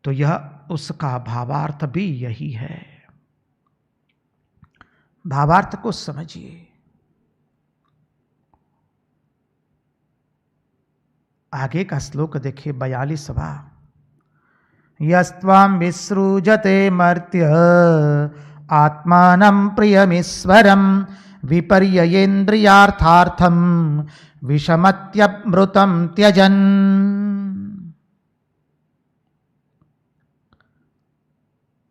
तो यह उसका भावार्थ भी यही है। भावार्थ को समझिए। आगे का श्लोक देखिए 42वां। यस्त्वां विसृजते मर्त्य आत्मानं प्रियमीश्वरं विपर्ययेन्द्रियार्थार्थं विषमत्यमृतं त्यजन्।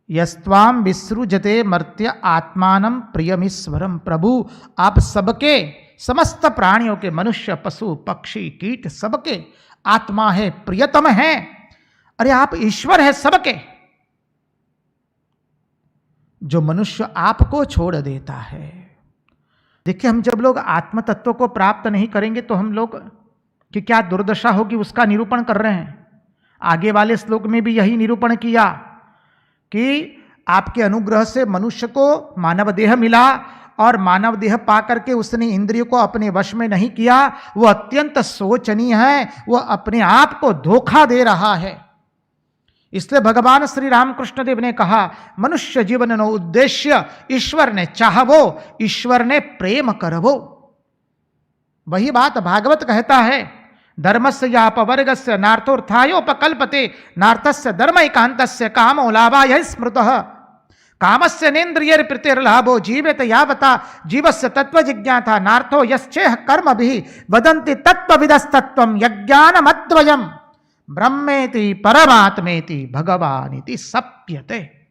यस्त्वां विसृजते मर्त्य आत्मानं प्रियमीश्वरम। प्रभु आप सबके, समस्त प्राणियों के, मनुष्य पशु पक्षी कीट सबके आत्मा है, प्रियतम है। अरे आप ईश्वर है सबके। जो मनुष्य आपको छोड़ देता है, देखिए हम जब लोग आत्म तत्व को प्राप्त नहीं करेंगे तो हम लोग की क्या दुर्दशा होगी उसका निरूपण कर रहे हैं। आगे वाले श्लोक में भी यही निरूपण किया कि आपके अनुग्रह से मनुष्य को मानव देह मिला, और मानव देह पाकर के उसने इंद्रियों को अपने वश में नहीं किया, वो अत्यंत शोचनीय है, वो अपने आप को धोखा दे रहा है। इसलिए भगवान श्री रामकृष्ण देव ने कहा, मनुष्य जीवन नो उद्देश्य ईश्वर ने चाहवो, ईश्वर ने प्रेम करवो। वही बात भागवत कहता है, धर्मस्य यापवर्गस्य नार्थोत्थायोपकल्पते नार्थस्य धर्म एकांतस्य कामो लाभाय स्मृतः कामस्य नेन्द्रियर प्रीतिर्लाभो जीवेत यावता जीवस्य तत्व जिज्ञाता नार्थो यश्चेह कर्मभिः वदन्ति तत्त्वविदस्तत्त्वं यज्ञानमद्वयम् ब्रह्मेति परमात्मेति भगवानिति सप्यते।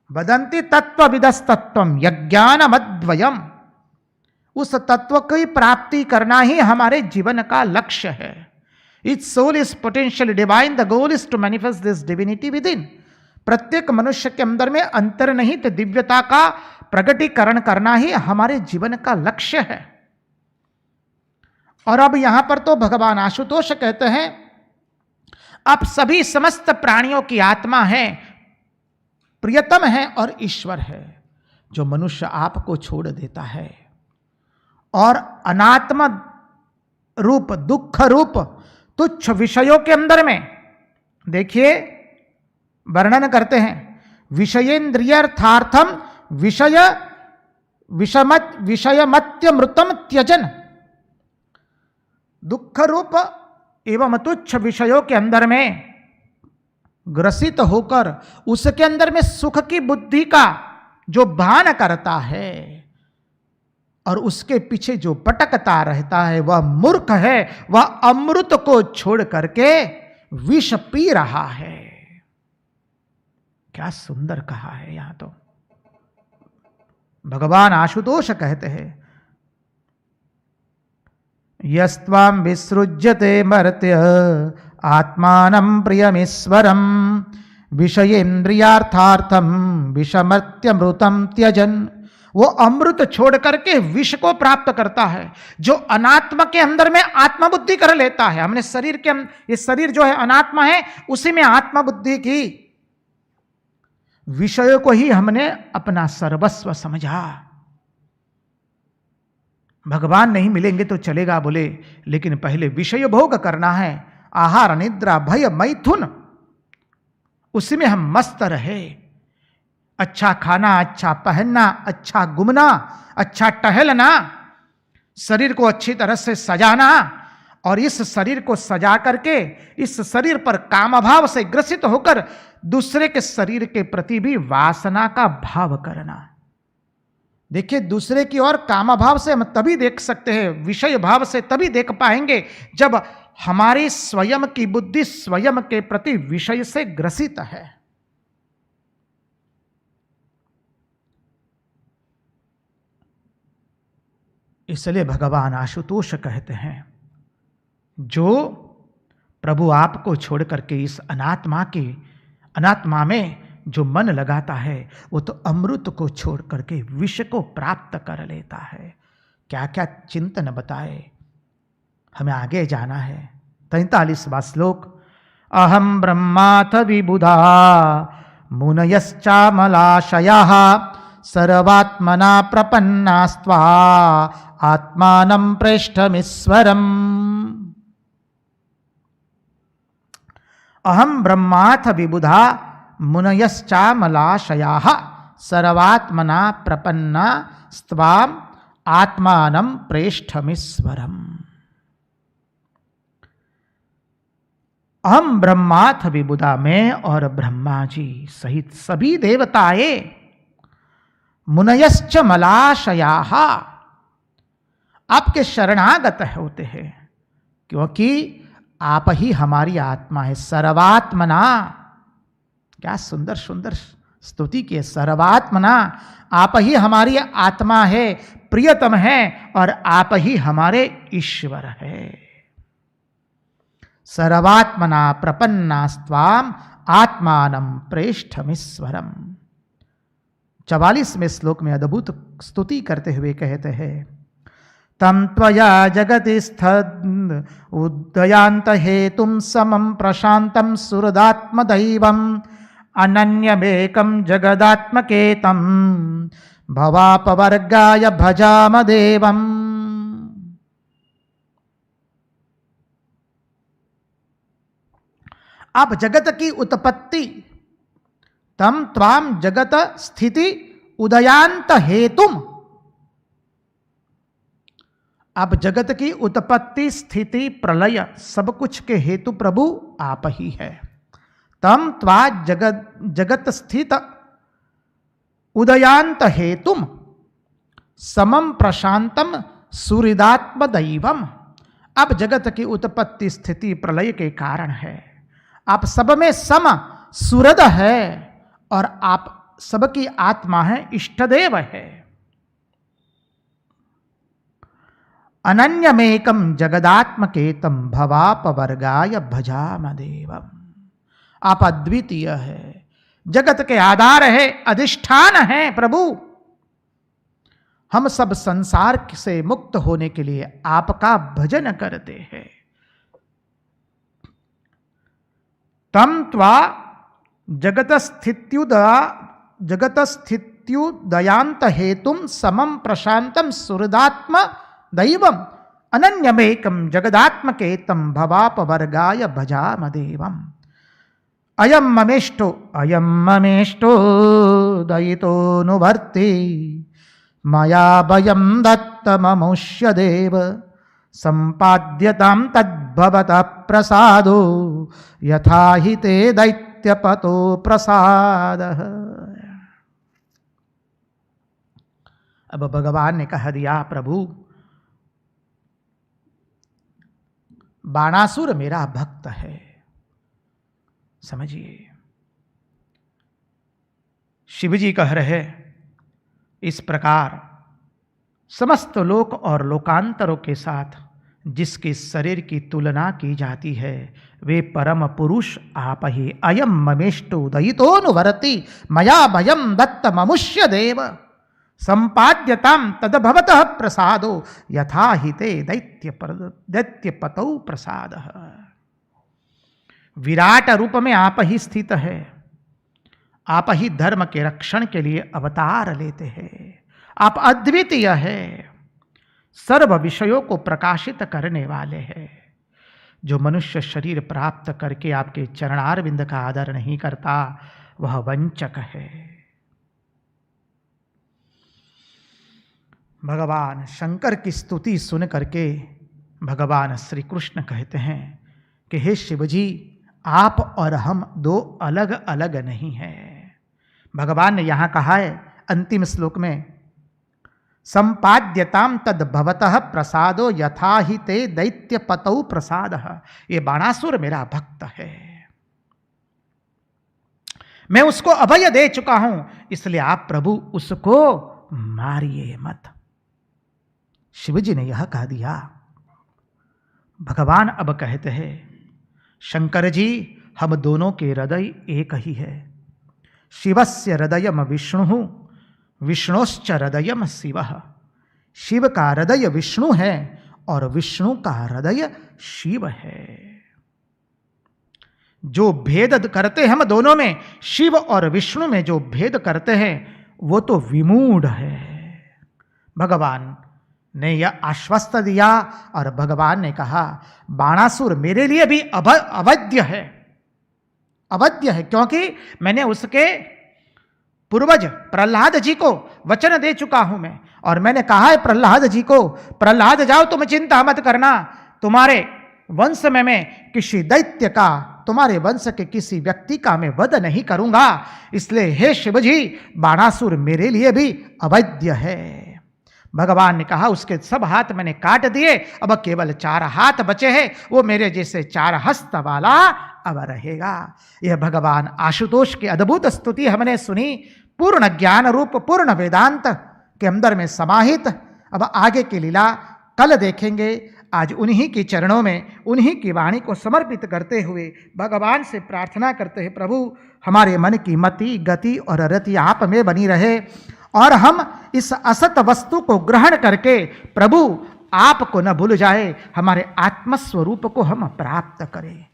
वदन्ति तत्त्वविदस्तत्त्वं यज्ञानमद्वयम्। उस तत्व की प्राप्ति करना ही हमारे जीवन का लक्ष्य है। Its soul is potentially divine. The goal is to manifest this divinity within. प्रत्येक मनुष्य के अंदर में अंतर्निहित दिव्यता का प्रगटीकरण करना ही हमारे जीवन का लक्ष्य है। और अब यहां पर तो भगवान आशुतोष कहते हैं, आप सभी समस्त प्राणियों की आत्मा है, प्रियतम है और ईश्वर है। जो मनुष्य आपको छोड़ देता है और अनात्म रूप, दुख रूप तुच्छ विषयों के अंदर में, देखिए वर्णन करते हैं, विषयेन्द्रियर्थार्थम विषयमत्यमृतम त्यजन। दुख रूप एवं तुच्छ विषयों के अंदर में ग्रसित होकर उसके अंदर में सुख की बुद्धि का जो भान करता है और उसके पीछे जो भटकता रहता है वह मूर्ख है, वह अमृत को छोड़ करके विष पी रहा है। क्या सुंदर कहा है। यहां तो भगवान आशुतोष कहते हैं, यस्त्वां विसृज्यते मर्त्य आत्मानं प्रियमीश्वरं विषयेन्द्रियार्थार्थं विषमत्यमृतं त्यजन। वो अमृत छोड़ करके विष को प्राप्त करता है। जो अनात्मा के अंदर में आत्मबुद्धि कर लेता है, हमने शरीर के, ये शरीर जो है अनात्मा है, उसी में आत्मबुद्धि की, विषय को ही हमने अपना सर्वस्व समझा। भगवान नहीं मिलेंगे तो चलेगा बोले, लेकिन पहले विषय भोग करना है। आहार निद्रा भय मैथुन, उसी में हम मस्त रहे। अच्छा खाना, अच्छा पहनना, अच्छा घूमना, अच्छा टहलना, शरीर को अच्छी तरह से सजाना, और इस शरीर को सजा करके इस शरीर पर काम भाव से ग्रसित होकर दूसरे के शरीर के प्रति भी वासना का भाव करना। देखिए, दूसरे की ओर काम भाव से हम तभी देख सकते हैं, विषय भाव से तभी देख पाएंगे जब हमारी स्वयं की बुद्धि स्वयं के प्रति विषय से ग्रसित है। इसलिए भगवान आशुतोष कहते हैं, जो प्रभु आपको छोड़ करके इस अनात्मा में जो मन लगाता है, वो तो अमृत को छोड़ करके विष को प्राप्त कर लेता है। क्या क्या चिंतन बताए, हमें आगे जाना है। 43वां श्लोक, अहम ब्रह्माथ विबुधा मुनयश्चामलाशयः सर्वात्मना प्रपन्नास्त्वा आत्मानं प्रेष्ठमीश्वरम्। अहम ब्रह्माथ विबुधा मुनयश्चामलाशयाः सर्वात्मना प्रपन्ना स्त्वाम् आत्मानं प्रेष्ठमीश्वरम्। अहम ब्रह्माथ विबुधा, मैं और ब्रह्मा जी सहित सभी देवताएं, मुनयश्च मलाशयाः, आपके शरणागत होते हैं, क्योंकि आप ही हमारी आत्मा है। सर्वात्मना, क्या सुंदर सुंदर स्तुति की है। सर्वात्मना, आप ही हमारी आत्मा है, प्रियतम है, और आप ही हमारे ईश्वर है। सर्वात्मना प्रपन्नास्त्वाम् आत्मानं प्रेष्ठमीश्वरम्। 44वें श्लोक में अद्भुत स्तुति करते हुए कहते हैं, तम त्वया जगति स्थद उदयांत हेतुम समम प्रशांतम सुहृदात्मदैवम अनन्यमेकं जगदात्मकेतं भवापवर्गाय भजामदेवम्। आप जगत की उत्पत्ति, तम त्वाम जगत स्थिति उदयांत हेतुम, आप जगत की उत्पत्ति स्थिति प्रलय सब कुछ के हेतु प्रभु आप ही है। तम त्वा जगत स्थित उदयांत हेतुम समम प्रशांतम सुहृदात्म दैवम। आप जगत की उत्पत्ति स्थिति प्रलय के कारण है, आप सब में सम सुहृद है, और आप सबकी आत्मा है, इष्टदेव है। अनन्यमेकं जगदात्मकेतं भवापवर्गाय भजामदेवम्। आप अद्वितीय है, जगत के आधार है, अधिष्ठान है प्रभु। हम सब संसार से मुक्त होने के लिए आपका भजन करते हैं। तम त्वा जगत स्थित्युदयांत हेतुम समम प्रशांतम सुहृदात्म दैवम अनन्यमेकं जगदात्मकेतं भवापवर्गाय भजामदेवम्। अयम ममेष्टो दयितोऽनुवर्ति मया भयं दत्तममुष्य देव सम्पाद्यतां तद्भवतः प्रसादो यथा हि ते दैत्यपतो प्रसादः। अब भगवान ने कह दिया, प्रभु बाणासुर मेरा भक्त है, समझिए। शिवजी कह रहे, इस प्रकार समस्त लोक और लोकांतरों के साथ जिसके शरीर की तुलना की जाती है, वे परम पुरुष आप ही। अयम ममेष्टो दयितोऽनुवर्ति मया भयं दत्तममुष्य देव संपाद्यतां तद्भवतः प्रसादो यथा हि ते दैत्यपतौ प्रसादः। विराट रूप में आप ही स्थित है, आप ही धर्म के रक्षण के लिए अवतार लेते हैं। आप अद्वितीय है, सर्व विषयों को प्रकाशित करने वाले हैं। जो मनुष्य शरीर प्राप्त करके आपके चरणारविंद का आदर नहीं करता, वह वंचक है। भगवान शंकर की स्तुति सुन करके भगवान श्री कृष्ण कहते हैं कि हे शिव जी, आप और हम दो अलग अलग नहीं हैं। भगवान ने यहाँ कहा है अंतिम श्लोक में, संपाद्यताम तद भवतः प्रसादो यथा ही ते दैत्य पतौ प्रसादः। ये बाणासुर मेरा भक्त है, मैं उसको अभय दे चुका हूं, इसलिए आप प्रभु उसको मारिए मत। शिव जी ने यह कह दिया। भगवान अब कहते हैं, शंकर जी, हम दोनों के हृदय एक ही है। शिवस्य हृदयम विष्णु, विष्णुश्च हृदयम शिव। शिव का हृदय विष्णु है और विष्णु का हृदय शिव है। जो भेद करते हैं हम दोनों में, शिव और विष्णु में जो भेद करते हैं, वो तो विमूढ़ है। भगवान ने यह आश्वस्त दिया और भगवान ने कहा, बाणासुर मेरे लिए भी अवैध है, अवैध है, क्योंकि मैंने उसके पूर्वज प्रहलाद जी को वचन दे चुका हूं मैं, और मैंने कहा है प्रहलाद जी को, प्रहलाद जाओ, तुम चिंता मत करना, तुम्हारे वंश में मैं किसी दैत्य का, तुम्हारे वंश के किसी व्यक्ति का मैं वध नहीं करूंगा। इसलिए हे शिव जी, बाणासुर मेरे लिए भी अवैध है। भगवान ने कहा, उसके सब हाथ मैंने काट दिए, अब केवल 4 हाथ बचे हैं, वो मेरे जैसे 4 हस्त वाला अब रहेगा। यह भगवान आशुतोष की अद्भुत स्तुति हमने सुनी, पूर्ण ज्ञान रूप, पूर्ण वेदांत के अंदर में समाहित। अब आगे की लीला कल देखेंगे। आज उन्हीं के चरणों में उन्हीं की वाणी को समर्पित करते हुए भगवान से प्रार्थना करते हैं, प्रभु हमारे मन की मति, गति और रति आप में बनी रहे, और हम इस असत वस्तु को ग्रहण करके प्रभु आपको न भूल जाए, हमारे आत्मस्वरूप को हम प्राप्त करें।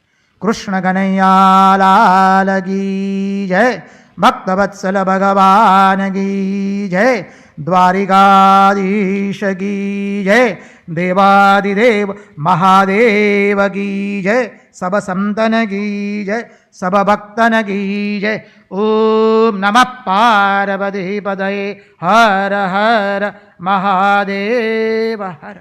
कृष्ण कन्हैया लाल की जय, भक्तवत्सल भगवान की जय, द्वारिकाधीश की जय, देवादिदेव महादेव की जय, सब संतन की जय, सब भक्तन की जय। ओम नमः पार्वती पदये, हर हर महादेव हर।